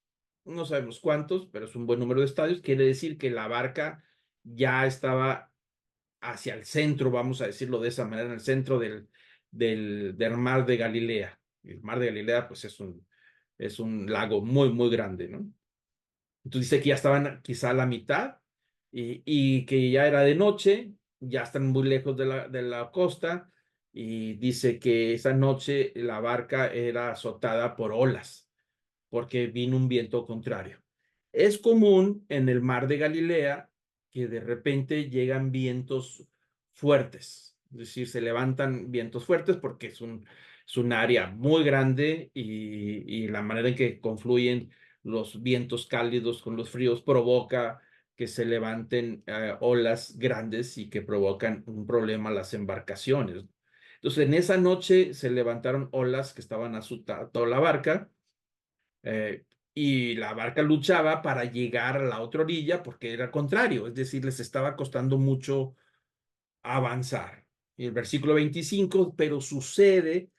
no sabemos cuántos, pero es un buen número de estadios. Quiere decir que la barca ya estaba hacia el centro, vamos a decirlo de esa manera, en el centro del mar de Galilea. El mar de Galilea, pues es un lago muy, muy grande, ¿no? Entonces dice que ya estaban quizá a la mitad y que ya era de noche, ya están muy lejos de la costa y dice que esa noche la barca era azotada por olas porque vino un viento contrario. Es común en el mar de Galilea que de repente llegan vientos fuertes, es decir, se levantan vientos fuertes porque es un área muy grande y la manera en que confluyen los vientos cálidos con los fríos provoca que se levanten olas grandes y que provocan un problema a las embarcaciones. Entonces, en esa noche se levantaron olas que estaban azotando la barca eh, y la barca luchaba para llegar a la otra orilla porque era contrario, es decir, les estaba costando mucho avanzar. Y el versículo 25, pero sucede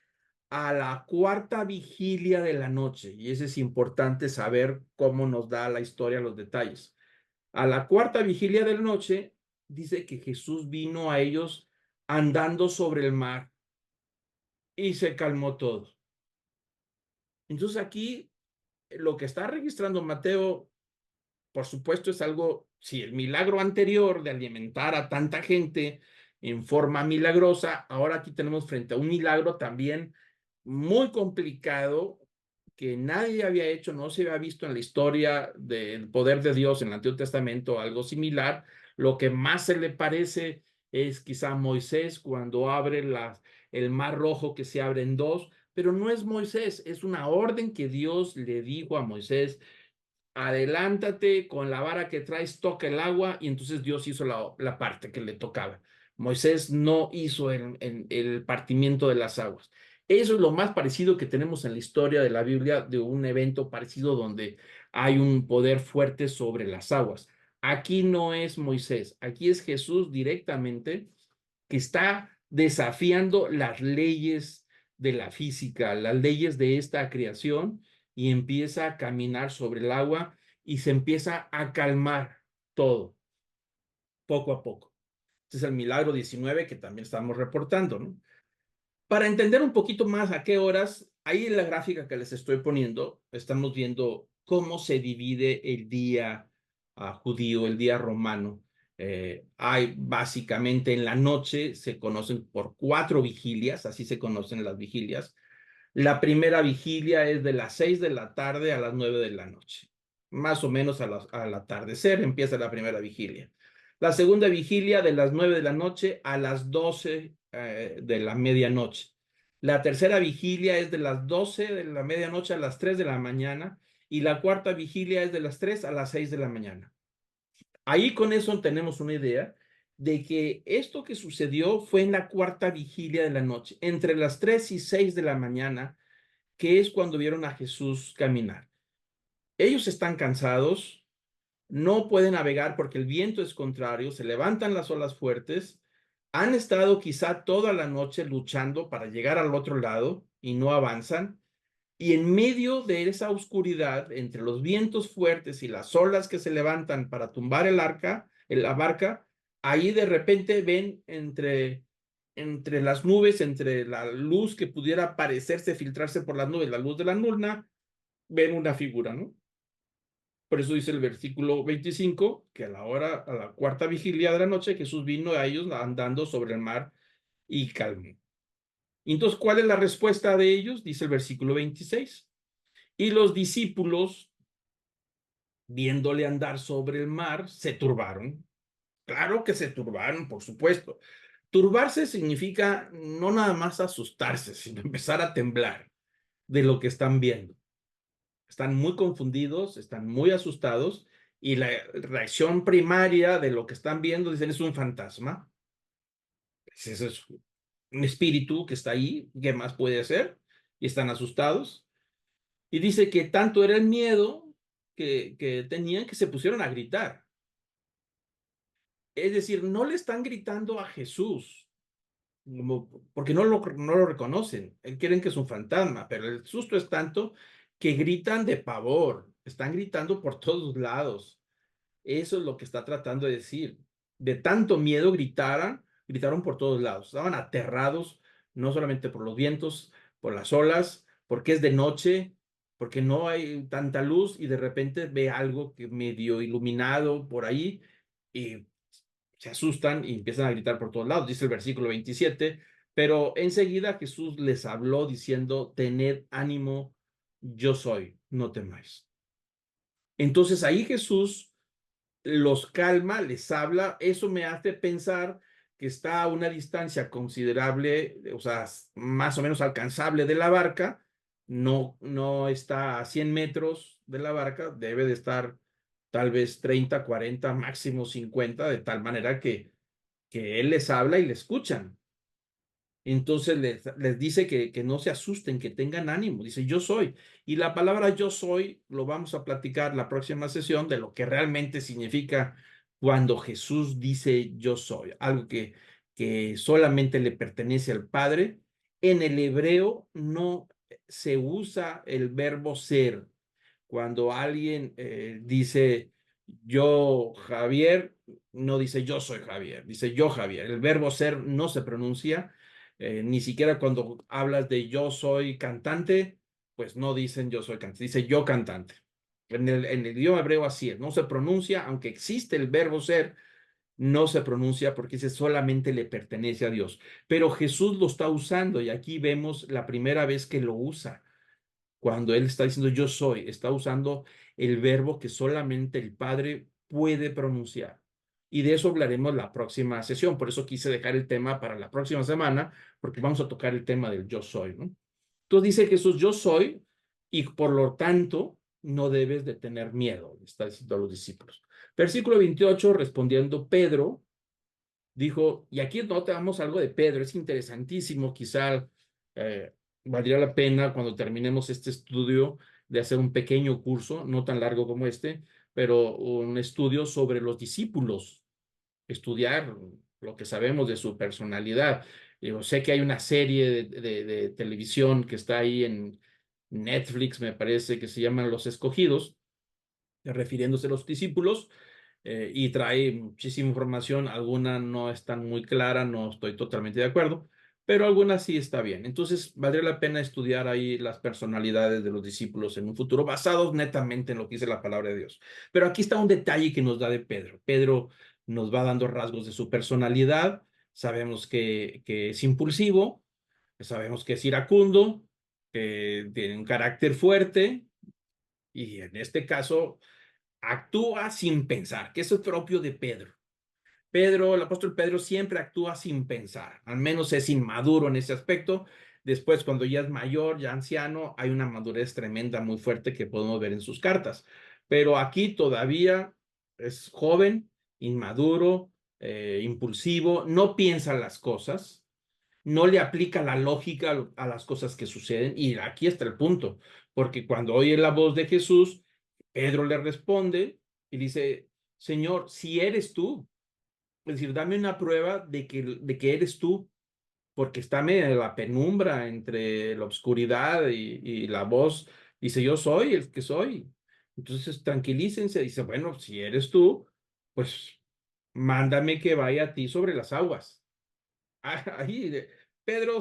a la cuarta vigilia de la noche, y eso es importante saber cómo nos da la historia los detalles. A la cuarta vigilia de la noche, dice que Jesús vino a ellos andando sobre el mar y se calmó todo. Entonces aquí lo que está registrando Mateo, por supuesto, es algo, si el milagro anterior de alimentar a tanta gente en forma milagrosa, ahora aquí tenemos frente a un milagro también muy complicado que nadie había hecho, no se había visto en la historia del poder de Dios en el Antiguo Testamento, algo similar. Lo que más se le parece es quizá Moisés cuando abre el mar rojo que se abre en dos, pero no es Moisés, es una orden que Dios le dijo a Moisés: adelántate con la vara que traes, toca el agua, y entonces Dios hizo la parte que le tocaba. Moisés no hizo el partimiento de las aguas. Eso es lo más parecido que tenemos en la historia de la Biblia de un evento parecido donde hay un poder fuerte sobre las aguas. Aquí no es Moisés, aquí es Jesús directamente que está desafiando las leyes de la física, las leyes de esta creación, y empieza a caminar sobre el agua y se empieza a calmar todo, poco a poco. Este es el milagro 19 que también estamos reportando, ¿no? Para entender un poquito más a qué horas, ahí en la gráfica que les estoy poniendo, estamos viendo cómo se divide el día judío, el día romano. Hay básicamente en la noche, se conocen por 4 vigilias, así se conocen las vigilias. La primera vigilia es de las 6 de la tarde a las 9 de la noche. Más o menos al atardecer empieza la primera vigilia. La segunda vigilia de las 9 de la noche a las 12 de la medianoche. La tercera vigilia es de las 12 de la medianoche a las 3 de la mañana. Y la cuarta vigilia es de las 3 a las 6 de la mañana. Ahí con eso tenemos una idea de que esto que sucedió fue en la cuarta vigilia de la noche, entre las 3 y 6 de la mañana, que es cuando vieron a Jesús caminar. Ellos están cansados, no pueden navegar porque el viento es contrario, se levantan las olas fuertes, han estado quizá toda la noche luchando para llegar al otro lado y no avanzan. Y en medio de esa oscuridad, entre los vientos fuertes y las olas que se levantan para tumbar la barca, ahí de repente ven entre las nubes, entre la luz que pudiera parecerse filtrarse por las nubes, la luz de la luna, ven una figura, ¿no? Por eso dice el versículo 25, que a la cuarta vigilia de la noche, Jesús vino a ellos andando sobre el mar y calmó. Entonces, ¿cuál es la respuesta de ellos? Dice el versículo 26. Y los discípulos, viéndole andar sobre el mar, se turbaron. Claro que se turbaron, por supuesto. Turbarse significa no nada más asustarse, sino empezar a temblar de lo que están viendo. Están muy confundidos, están muy asustados, y la reacción primaria de lo que están viendo, dicen, es un fantasma. Ese es un espíritu que está ahí, ¿qué más puede hacer? Y están asustados. Y dice que tanto era el miedo que tenían que se pusieron a gritar. Es decir, no le están gritando a Jesús, porque no lo reconocen. Quieren que es un fantasma, pero el susto es tanto que gritan de pavor, están gritando por todos lados. Eso es lo que está tratando de decir. De tanto miedo gritaron por todos lados. Estaban aterrados, no solamente por los vientos, por las olas, porque es de noche. porque no hay tanta luz y de repente ve algo que medio iluminado por ahí y se asustan y empiezan a gritar por todos lados, dice el versículo 27, pero enseguida Jesús les habló diciendo, tened ánimo, yo soy, no temáis. Entonces ahí Jesús los calma, les habla, eso me hace pensar que está a una distancia considerable, o sea, más o menos alcanzable de la barca, no está a 100 metros de la barca, debe de estar tal vez 30, 40, máximo 50, de tal manera que él les habla y le escuchan. Entonces les dice que no se asusten, que tengan ánimo. Dice, yo soy. Y la palabra yo soy lo vamos a platicar la próxima sesión de lo que realmente significa cuando Jesús dice yo soy. Algo que solamente le pertenece al Padre. En el hebreo no se usa el verbo ser. Cuando alguien dice yo Javier, no dice yo soy Javier, dice yo Javier. El verbo ser no se pronuncia, ni siquiera cuando hablas de yo soy cantante, pues no dicen yo soy cantante, dice yo cantante. En el idioma hebreo así es, no se pronuncia, aunque existe el verbo ser, no se pronuncia porque ese solamente le pertenece a Dios. Pero Jesús lo está usando y aquí vemos la primera vez que lo usa. Cuando él está diciendo yo soy, está usando el verbo que solamente el Padre puede pronunciar. Y de eso hablaremos la próxima sesión. Por eso quise dejar el tema para la próxima semana, porque vamos a tocar el tema del yo soy, ¿no? Entonces dice Jesús, yo soy, y por lo tanto no debes de tener miedo, está diciendo a los discípulos. Versículo 28, respondiendo Pedro, dijo, y aquí notamos algo de Pedro, es interesantísimo, quizá eh, valdría la pena cuando terminemos este estudio de hacer un pequeño curso, no tan largo como este, pero un estudio sobre los discípulos, estudiar lo que sabemos de su personalidad. Yo sé que hay una serie de televisión que está ahí en Netflix, me parece, que se llama Los Escogidos, refiriéndose a los discípulos, y trae muchísima información, alguna no es tan muy clara, no estoy totalmente de acuerdo, pero alguna sí está bien. Entonces, valdría la pena estudiar ahí las personalidades de los discípulos en un futuro, basados netamente en lo que dice la palabra de Dios. Pero aquí está un detalle que nos da de Pedro. Pedro nos va dando rasgos de su personalidad, sabemos que es impulsivo, sabemos que es iracundo, que tiene un carácter fuerte, y en este caso actúa sin pensar, que eso es propio de Pedro. Pedro, el apóstol Pedro siempre actúa sin pensar, al menos es inmaduro en ese aspecto. Después, cuando ya es mayor, ya anciano, hay una madurez tremenda, muy fuerte que podemos ver en sus cartas. Pero aquí todavía es joven, inmaduro, impulsivo, no piensa las cosas, no le aplica la lógica a las cosas que suceden. Y aquí está el punto, porque cuando oye la voz de Jesús, Pedro le responde y dice, Señor, si eres tú, es decir, dame una prueba de que eres tú, porque está medio en la penumbra entre la oscuridad y la voz. Dice, yo soy el que soy. Entonces, tranquilícense. Dice, bueno, si eres tú, pues mándame que vaya a ti sobre las aguas. Ahí, Pedro,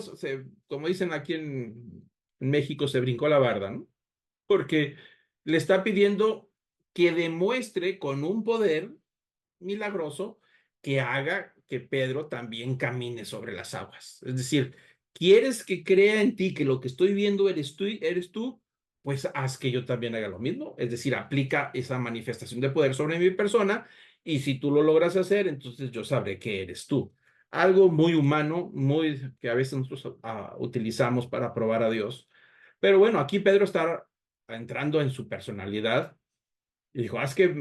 como dicen aquí en México, se brincó la barda, ¿no? Porque le está pidiendo que demuestre con un poder milagroso que haga que Pedro también camine sobre las aguas. Es decir, ¿quieres que crea en ti que lo que estoy viendo eres tú? Pues haz que yo también haga lo mismo. Es decir, aplica esa manifestación de poder sobre mi persona y si tú lo logras hacer, entonces yo sabré que eres tú. Algo muy humano, muy que a veces nosotros utilizamos para probar a Dios. Pero bueno, aquí Pedro está entrando en su personalidad y dijo, haz que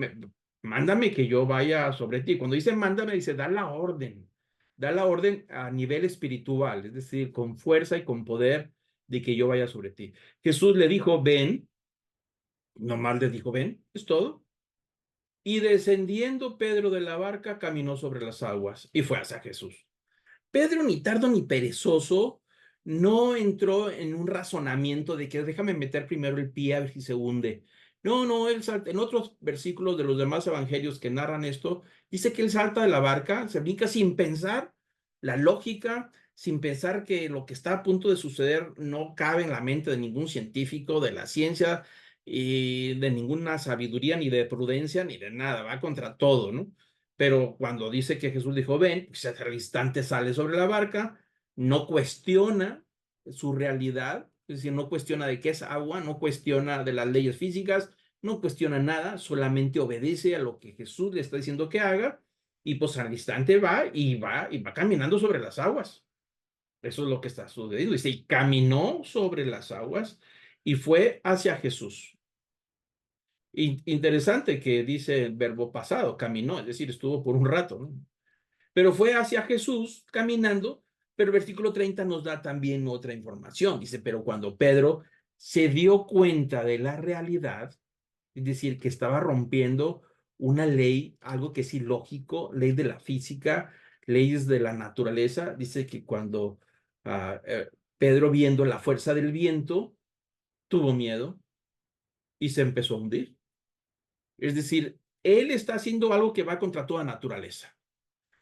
mándame que yo vaya sobre ti. Cuando dice mándame, dice, da la orden a nivel espiritual, es decir, con fuerza y con poder de que yo vaya sobre ti. Jesús le dijo, ven, nomás le dijo, ven, es todo. Y descendiendo Pedro de la barca, caminó sobre las aguas y fue hacia Jesús. Pedro, ni tardo ni perezoso, no entró en un razonamiento de que déjame meter primero el pie a ver si se hunde. No, no, él salta. En otros versículos de los demás evangelios que narran esto, dice que él salta de la barca, se brinca sin pensar la lógica, sin pensar que lo que está a punto de suceder no cabe en la mente de ningún científico, de la ciencia y de ninguna sabiduría, ni de prudencia, ni de nada, va contra todo, ¿no? Pero cuando dice que Jesús dijo, ven, pues al instante sale sobre la barca, no cuestiona su realidad, es decir, no cuestiona de qué es agua, no cuestiona de las leyes físicas, no cuestiona nada, solamente obedece a lo que Jesús le está diciendo que haga y pues al instante va caminando sobre las aguas. Eso es lo que está sucediendo. Dice, y caminó sobre las aguas y fue hacia Jesús. Interesante que dice el verbo pasado, caminó, es decir, estuvo por un rato, ¿no? Pero fue hacia Jesús caminando, pero el versículo 30 nos da también otra información. Dice, pero cuando Pedro se dio cuenta de la realidad, es decir, que estaba rompiendo una ley, algo que es ilógico, ley de la física, leyes de la naturaleza, dice que cuando ah, eh, Pedro viendo la fuerza del viento, tuvo miedo y se empezó a hundir. Es decir, él está haciendo algo que va contra toda naturaleza,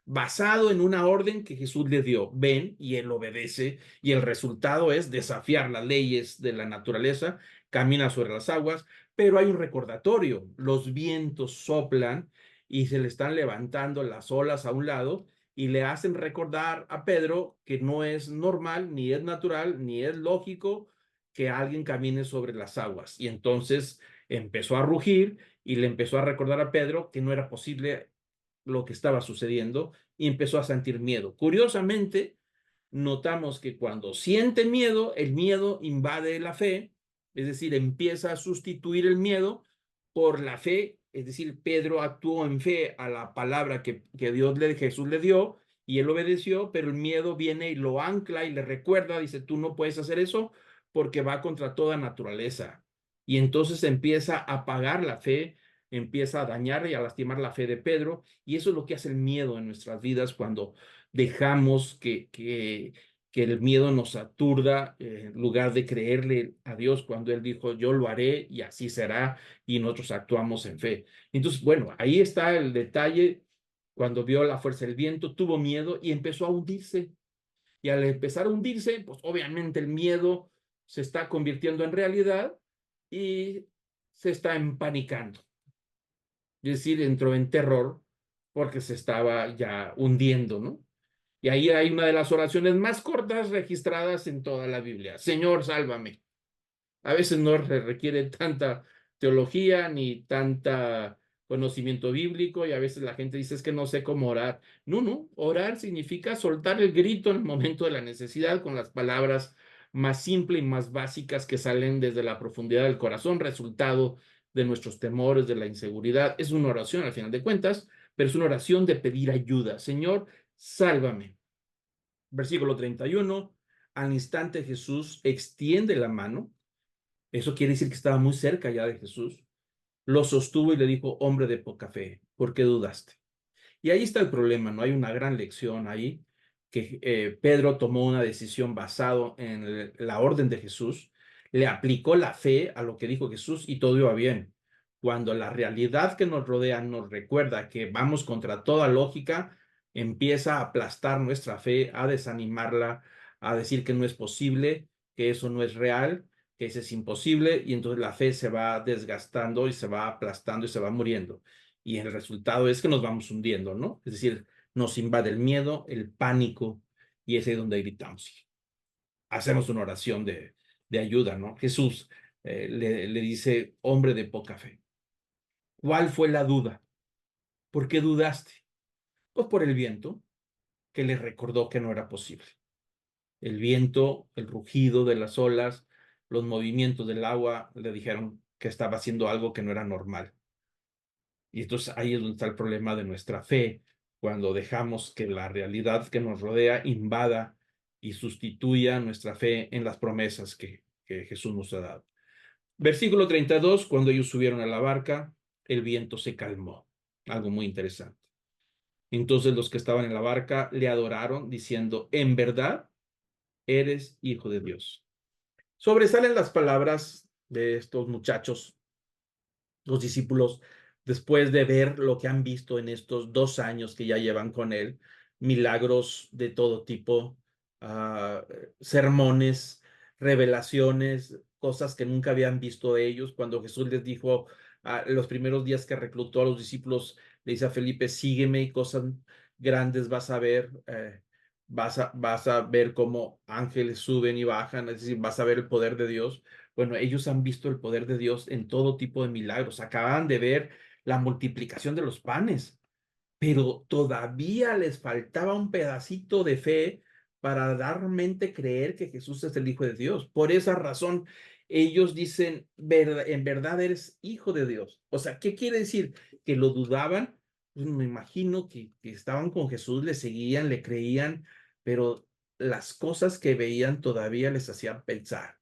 basado en una orden que Jesús le dio. Ven, y él obedece, y el resultado es desafiar las leyes de la naturaleza, camina sobre las aguas, pero hay un recordatorio. Los vientos soplan y se le están levantando las olas a un lado y le hacen recordar a Pedro que no es normal, ni es natural, ni es lógico que alguien camine sobre las aguas. Y entonces empezó a rugir y le empezó a recordar a Pedro que no era posible lo que estaba sucediendo y empezó a sentir miedo. Curiosamente, notamos que cuando siente miedo, el miedo invade la fe, es decir, empieza a sustituir el miedo por la fe, es decir, Pedro actuó en fe a la palabra que Jesús le dio y él obedeció, pero el miedo viene y lo ancla y le recuerda, dice, tú no puedes hacer eso porque va contra toda naturaleza. Y entonces empieza a apagar la fe, empieza a dañar y a lastimar la fe de Pedro, y eso es lo que hace el miedo en nuestras vidas cuando dejamos que el miedo nos aturda en lugar de creerle a Dios cuando Él dijo, yo lo haré y así será, y nosotros actuamos en fe. Entonces, bueno, ahí está el detalle. Cuando vio la fuerza del viento, tuvo miedo y empezó a hundirse. Y al empezar a hundirse, pues obviamente el miedo se está convirtiendo en realidad y se está empanicando. Es decir, entró en terror porque se estaba ya hundiendo, ¿no? Y ahí hay una de las oraciones más cortas registradas en toda la Biblia. Señor, sálvame. A veces no requiere tanta teología ni tanta conocimiento bíblico y a veces la gente dice es que no sé cómo orar. No, no, orar significa soltar el grito en el momento de la necesidad con las palabras más simples y más básicas que salen desde la profundidad del corazón, resultado de nuestros temores, de la inseguridad. Es una oración al final de cuentas, pero es una oración de pedir ayuda. Señor, sálvame. Versículo 31. Al instante Jesús extiende la mano. Eso quiere decir que estaba muy cerca ya de Jesús. Lo sostuvo y le dijo, hombre de poca fe, ¿por qué dudaste? Y ahí está el problema, ¿no? Hay una gran lección ahí, que Pedro tomó una decisión basado en la orden de Jesús, le aplicó la fe a lo que dijo Jesús y todo iba bien. Cuando la realidad que nos rodea nos recuerda que vamos contra toda lógica, empieza a aplastar nuestra fe, a desanimarla, a decir que no es posible, que eso no es real, que eso es imposible, y entonces la fe se va desgastando y se va aplastando y se va muriendo y el resultado es que nos vamos hundiendo, ¿no? Es decir, nos invade el miedo, el pánico, y es ahí donde gritamos. Hacemos una oración de ayuda, ¿no? Jesús le dice, hombre de poca fe, ¿cuál fue la duda? ¿Por qué dudaste? Pues por el viento, que le recordó que no era posible. El viento, el rugido de las olas, los movimientos del agua le dijeron que estaba haciendo algo que no era normal. Y entonces ahí es donde está el problema de nuestra fe, cuando dejamos que la realidad que nos rodea invada y sustituya nuestra fe en las promesas que Jesús nos ha dado. Versículo 32, cuando ellos subieron a la barca, el viento se calmó. Algo muy interesante. Entonces los que estaban en la barca le adoraron diciendo, en verdad eres hijo de Dios. Sobresalen las palabras de estos muchachos, los discípulos, después de ver lo que han visto en estos 2 años que ya llevan con él, milagros de todo tipo, ah, sermones, revelaciones, cosas que nunca habían visto ellos. Cuando Jesús les dijo los primeros días que reclutó a los discípulos, le dice a Felipe, sígueme y cosas grandes vas a ver. Vas a ver cómo ángeles suben y bajan, es decir, vas a ver el poder de Dios. Bueno, ellos han visto el poder de Dios en todo tipo de milagros. Acaban de ver la multiplicación de los panes, pero todavía les faltaba un pedacito de fe para realmente creer que Jesús es el Hijo de Dios. Por esa razón, ellos dicen, en verdad eres Hijo de Dios. O sea, ¿qué quiere decir? ¿Que lo dudaban? Pues me imagino que estaban con Jesús, le seguían, le creían, pero las cosas que veían todavía les hacían pensar.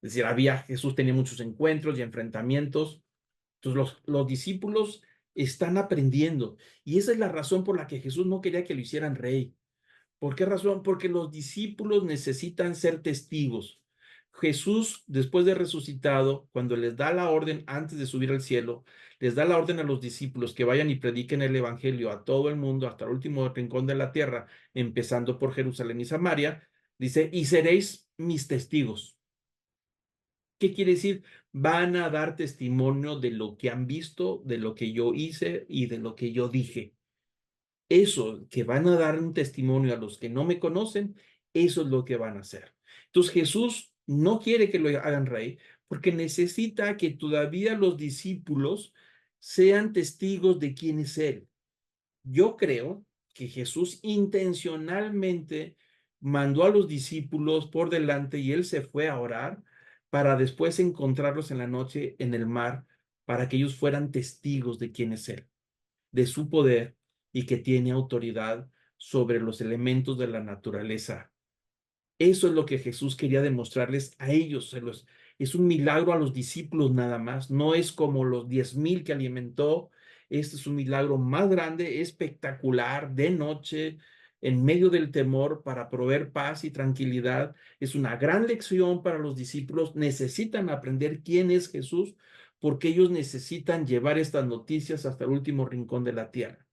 Es decir, Jesús tenía muchos encuentros y enfrentamientos. Entonces los discípulos están aprendiendo. Y esa es la razón por la que Jesús no quería que lo hicieran rey. ¿Por qué razón? Porque los discípulos necesitan ser testigos. Jesús, después de resucitado, cuando les da la orden antes de subir al cielo, les da la orden a los discípulos que vayan y prediquen el evangelio a todo el mundo, hasta el último rincón de la tierra, empezando por Jerusalén y Samaria. Dice, y seréis mis testigos. ¿Qué quiere decir? Van a dar testimonio de lo que han visto, de lo que yo hice y de lo que yo dije. Eso, que van a dar un testimonio a los que no me conocen, eso es lo que van a hacer. Entonces Jesús no quiere que lo hagan rey porque necesita que todavía los discípulos sean testigos de quién es Él. Yo creo que Jesús intencionalmente mandó a los discípulos por delante y él se fue a orar para después encontrarlos en la noche en el mar, para que ellos fueran testigos de quién es Él, de su poder y que tiene autoridad sobre los elementos de la naturaleza. Eso es lo que Jesús quería demostrarles a ellos. Es un milagro a los discípulos nada más. No es como los 10,000 que alimentó. Este es un milagro más grande, espectacular, de noche, en medio del temor, para proveer paz y tranquilidad. Es una gran lección para los discípulos. Necesitan aprender quién es Jesús porque ellos necesitan llevar estas noticias hasta el último rincón de la tierra.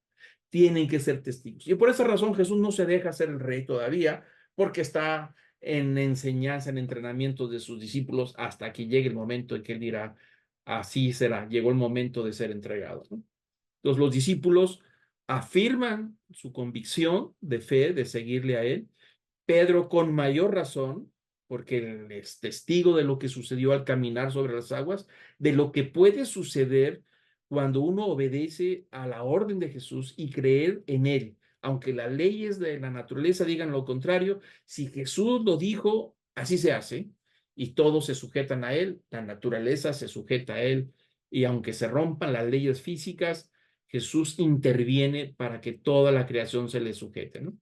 Tienen que ser testigos. Y por esa razón Jesús no se deja ser el rey todavía, porque está en enseñanza, en entrenamiento de sus discípulos hasta que llegue el momento en que él dirá, así será, llegó el momento de ser entregado, ¿no? Entonces los discípulos afirman su convicción de fe, de seguirle a él. Pedro con mayor razón, porque él es testigo de lo que sucedió al caminar sobre las aguas, de lo que puede suceder cuando uno obedece a la orden de Jesús y creer en él. Aunque las leyes de la naturaleza digan lo contrario, si Jesús lo dijo, así se hace, y todos se sujetan a él, la naturaleza se sujeta a él, y aunque se rompan las leyes físicas, Jesús interviene para que toda la creación se le sujete, ¿no?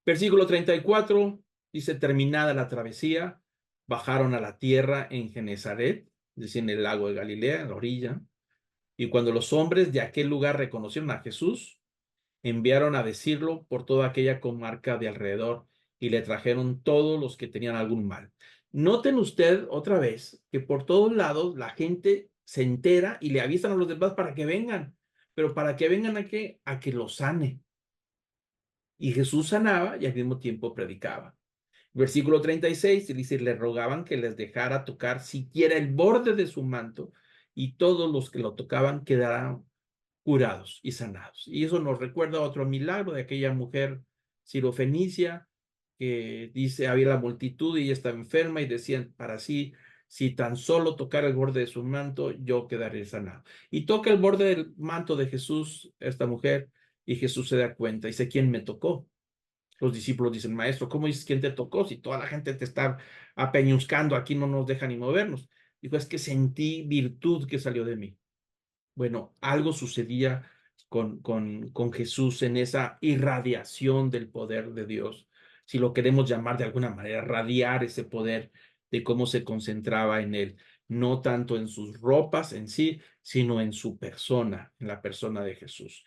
Versículo 34 dice, terminada la travesía, bajaron a la tierra en Genezaret, es decir, en el lago de Galilea, en la orilla, y cuando los hombres de aquel lugar reconocieron a Jesús, enviaron a decirlo por toda aquella comarca de alrededor y le trajeron todos los que tenían algún mal. Noten usted otra vez que por todos lados la gente se entera y le avisan a los demás para que vengan, pero para que vengan a qué? A que los sane. Y Jesús sanaba y al mismo tiempo predicaba. Versículo 36, dice, le rogaban que les dejara tocar siquiera el borde de su manto, y todos los que lo tocaban quedaran curados y sanados. Y eso nos recuerda a otro milagro de aquella mujer sirofenicia que dice, había la multitud y ella estaba enferma y decían para sí, si tan solo tocar el borde de su manto, yo quedaré sanado. Y toca el borde del manto de Jesús, esta mujer, y Jesús se da cuenta y dice, ¿quién me tocó? Los discípulos dicen, maestro, ¿cómo dices quién te tocó? Si toda la gente te está apeñuscando, aquí no nos deja ni movernos. Dijo, es que sentí virtud que salió de mí. Bueno, algo sucedía con Jesús en esa irradiación del poder de Dios, si lo queremos llamar de alguna manera, radiar ese poder de cómo se concentraba en él, no tanto en sus ropas en sí, sino en su persona, en la persona de Jesús.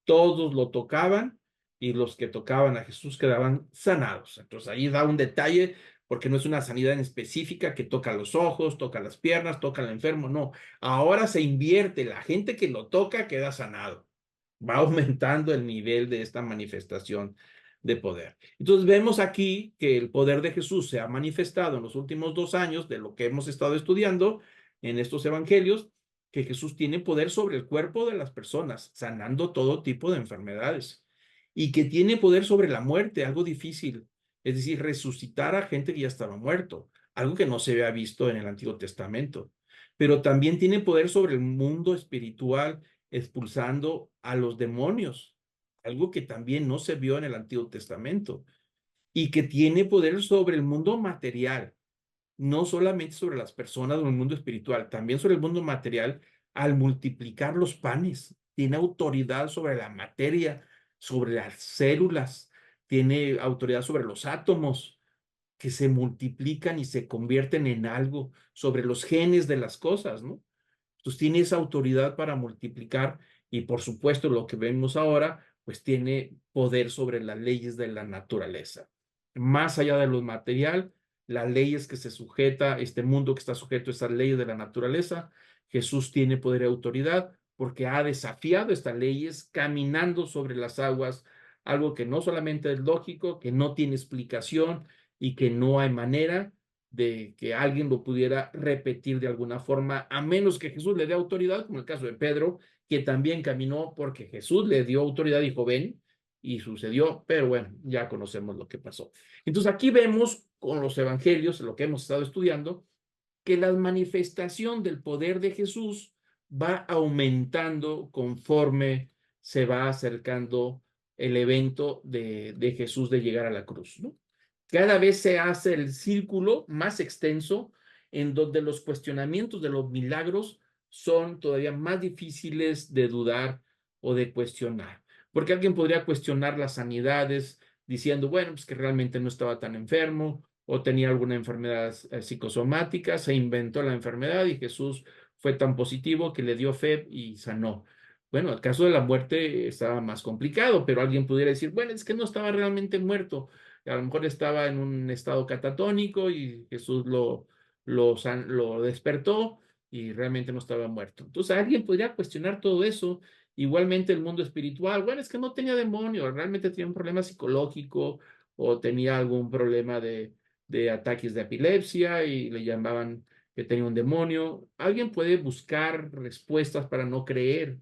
Todos lo tocaban y los que tocaban a Jesús quedaban sanados. Entonces ahí da un detalle porque no es una sanidad en específica que toca los ojos, toca las piernas, toca al enfermo, no. Ahora se invierte, la gente que lo toca queda sanado. Va aumentando el nivel de esta manifestación. de poder. Entonces vemos aquí que el poder de Jesús se ha manifestado en los últimos 2 años de lo que hemos estado estudiando en estos evangelios, que Jesús tiene poder sobre el cuerpo de las personas, sanando todo tipo de enfermedades, y que tiene poder sobre la muerte, algo difícil, es decir, resucitar a gente que ya estaba muerto, algo que no se había visto en el Antiguo Testamento, pero también tiene poder sobre el mundo espiritual, expulsando a los demonios, algo que también no se vio en el Antiguo Testamento, y que tiene poder sobre el mundo material, no solamente sobre las personas o el mundo espiritual, también sobre el mundo material al multiplicar los panes. Tiene autoridad sobre la materia, sobre las células, tiene autoridad sobre los átomos que se multiplican y se convierten en algo, sobre los genes de las cosas, ¿no? Entonces tiene esa autoridad para multiplicar y por supuesto lo que vemos ahora, pues tiene poder sobre las leyes de la naturaleza. Más allá de lo material, las leyes que se sujeta, este mundo que está sujeto a esas leyes de la naturaleza, Jesús tiene poder y autoridad porque ha desafiado estas leyes caminando sobre las aguas, algo que no solamente es lógico, que no tiene explicación y que no hay manera de que alguien lo pudiera repetir de alguna forma, a menos que Jesús le dé autoridad, como el caso de Pedro, que también caminó porque Jesús le dio autoridad, dijo, ven, y sucedió, pero bueno, ya conocemos lo que pasó. Entonces aquí vemos con los evangelios, lo que hemos estado estudiando, que la manifestación del poder de Jesús va aumentando conforme se va acercando el evento de Jesús de llegar a la cruz, ¿no? Cada vez se hace el círculo más extenso en donde los cuestionamientos de los milagros son todavía más difíciles de dudar o de cuestionar. Porque alguien podría cuestionar las sanidades diciendo, bueno, pues que realmente no estaba tan enfermo o tenía alguna enfermedad psicosomática, se inventó la enfermedad y Jesús fue tan positivo que le dio fe y sanó. Bueno, el caso de la muerte estaba más complicado, pero alguien pudiera decir, bueno, es que no estaba realmente muerto, a lo mejor estaba en un estado catatónico y Jesús lo despertó y realmente no estaba muerto. Entonces alguien podría cuestionar todo eso. Igualmente el mundo espiritual, bueno, es que no tenía demonio, realmente tenía un problema psicológico o tenía algún problema de ataques de epilepsia y le llamaban que tenía un demonio. Alguien puede buscar respuestas para no creer,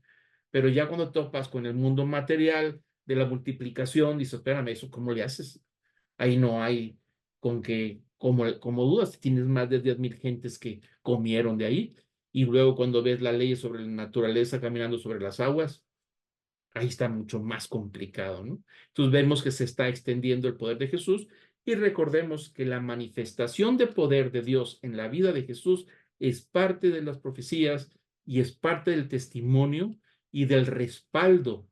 pero ya cuando topas con el mundo material de la multiplicación, dices, espérame, ¿eso cómo le haces? Ahí no hay con que, como dudas, si tienes más de 10,000 gentes que comieron de ahí, y luego cuando ves la ley sobre la naturaleza caminando sobre las aguas, ahí está mucho más complicado, ¿no? Entonces vemos que se está extendiendo el poder de Jesús y recordemos que la manifestación de poder de Dios en la vida de Jesús es parte de las profecías y es parte del testimonio y del respaldo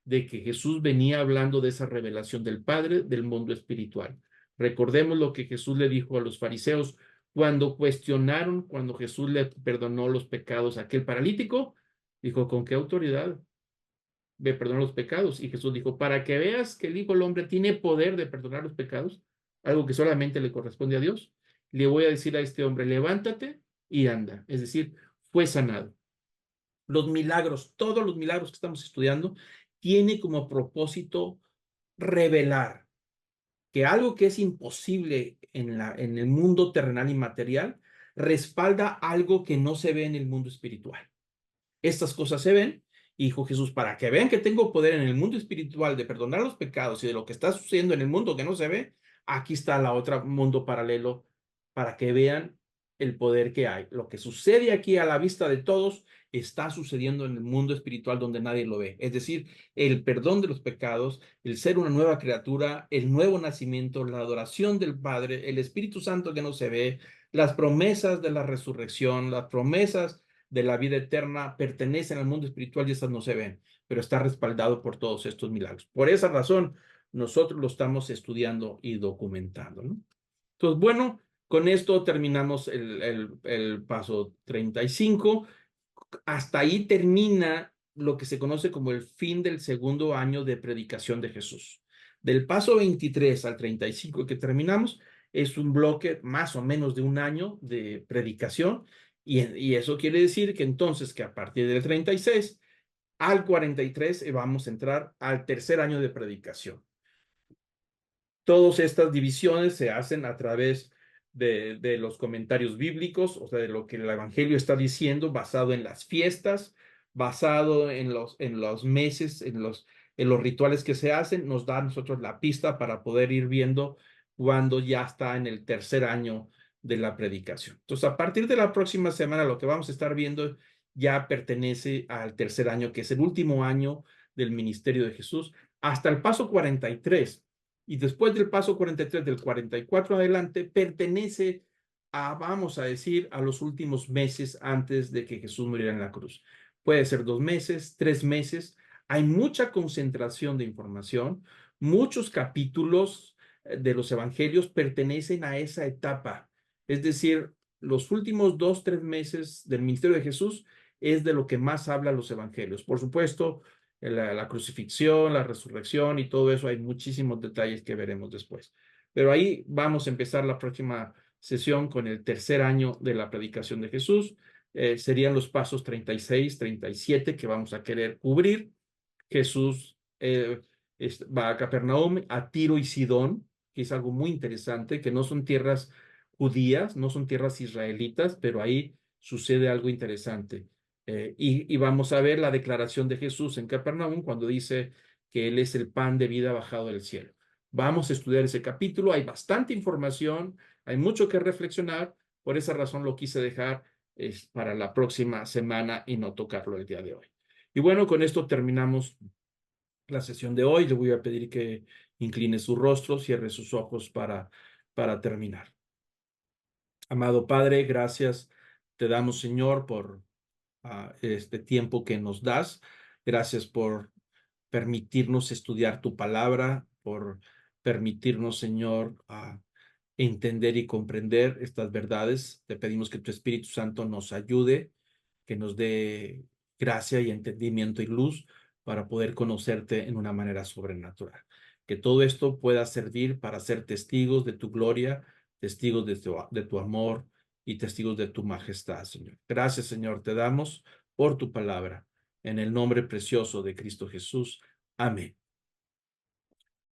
de que Jesús venía hablando de esa revelación del Padre del mundo espiritual. Recordemos lo que Jesús le dijo a los fariseos cuando cuestionaron, cuando Jesús le perdonó los pecados a aquel paralítico, dijo, ¿con qué autoridad me perdonó los pecados? Y Jesús dijo, para que veas que el Hijo del Hombre tiene poder de perdonar los pecados, algo que solamente le corresponde a Dios, le voy a decir a este hombre, levántate y anda. Es decir, fue sanado. Los milagros, todos los milagros que estamos estudiando, tiene como propósito revelar que algo que es imposible en el mundo terrenal y material respalda algo que no se ve en el mundo espiritual. Estas cosas se ven, y dijo Jesús, para que vean que tengo poder en el mundo espiritual de perdonar los pecados y de lo que está sucediendo en el mundo que no se ve, aquí está la otra mundo paralelo para que vean el poder que hay. Lo que sucede aquí a la vista de todos está sucediendo en el mundo espiritual donde nadie lo ve. Es decir, el perdón de los pecados, el ser una nueva criatura, el nuevo nacimiento, la adoración del Padre, el Espíritu Santo que no se ve, las promesas de la resurrección, las promesas de la vida eterna pertenecen al mundo espiritual y esas no se ven, pero está respaldado por todos estos milagros. Por esa razón, nosotros lo estamos estudiando y documentando, ¿no? Entonces, bueno, con esto terminamos el paso 35. Hasta ahí termina lo que se conoce como el fin del segundo año de predicación de Jesús. Del paso 23 al 35 que terminamos, es un bloque más o menos de un año de predicación y eso quiere decir que entonces que a partir del 36 al 43 vamos a entrar al tercer año de predicación. Todas estas divisiones se hacen a través de los comentarios bíblicos, o sea, de lo que el Evangelio está diciendo, basado en las fiestas, basado en los meses, en los rituales que se hacen, nos da a nosotros la pista para poder ir viendo cuando ya está en el tercer año de la predicación. Entonces, a partir de la próxima semana, lo que vamos a estar viendo ya pertenece al tercer año, que es el último año del ministerio de Jesús, hasta el paso 43. Y después del paso 43, del 44 adelante, pertenece a, vamos a decir, a los últimos meses antes de que Jesús muriera en la cruz. Puede ser 2 meses, 3 meses. Hay mucha concentración de información. Muchos capítulos de los evangelios pertenecen a esa etapa. Es decir, los últimos 2, 3 meses del ministerio de Jesús es de lo que más hablan los evangelios. Por supuesto, la crucifixión, la resurrección y todo eso, hay muchísimos detalles que veremos después. Pero ahí vamos a empezar la próxima sesión con el tercer año de la predicación de Jesús. Serían los pasos 36, 37 que vamos a querer cubrir. Jesús va a Capernaum, a Tiro y Sidón, que es algo muy interesante, que no son tierras judías, no son tierras israelitas, pero ahí sucede algo interesante. Y vamos a ver la declaración de Jesús en Capernaum cuando dice que Él es el pan de vida bajado del cielo. Vamos a estudiar ese capítulo, hay bastante información, hay mucho que reflexionar, por esa razón lo quise dejar para la próxima semana y no tocarlo el día de hoy. Y bueno, con esto terminamos la sesión de hoy. Le voy a pedir que incline su rostro, cierre sus ojos para terminar. Amado Padre, gracias te damos, Señor, por este tiempo que nos das. Gracias por permitirnos estudiar tu palabra, por permitirnos, Señor, entender y comprender estas verdades. Te pedimos que tu Espíritu Santo nos ayude, que nos dé gracia y entendimiento y luz para poder conocerte en una manera sobrenatural. Que todo esto pueda servir para ser testigos de tu gloria, testigos de tu amor y testigos de tu majestad, Señor. Gracias, Señor, te damos por tu palabra. En el nombre precioso de Cristo Jesús. Amén.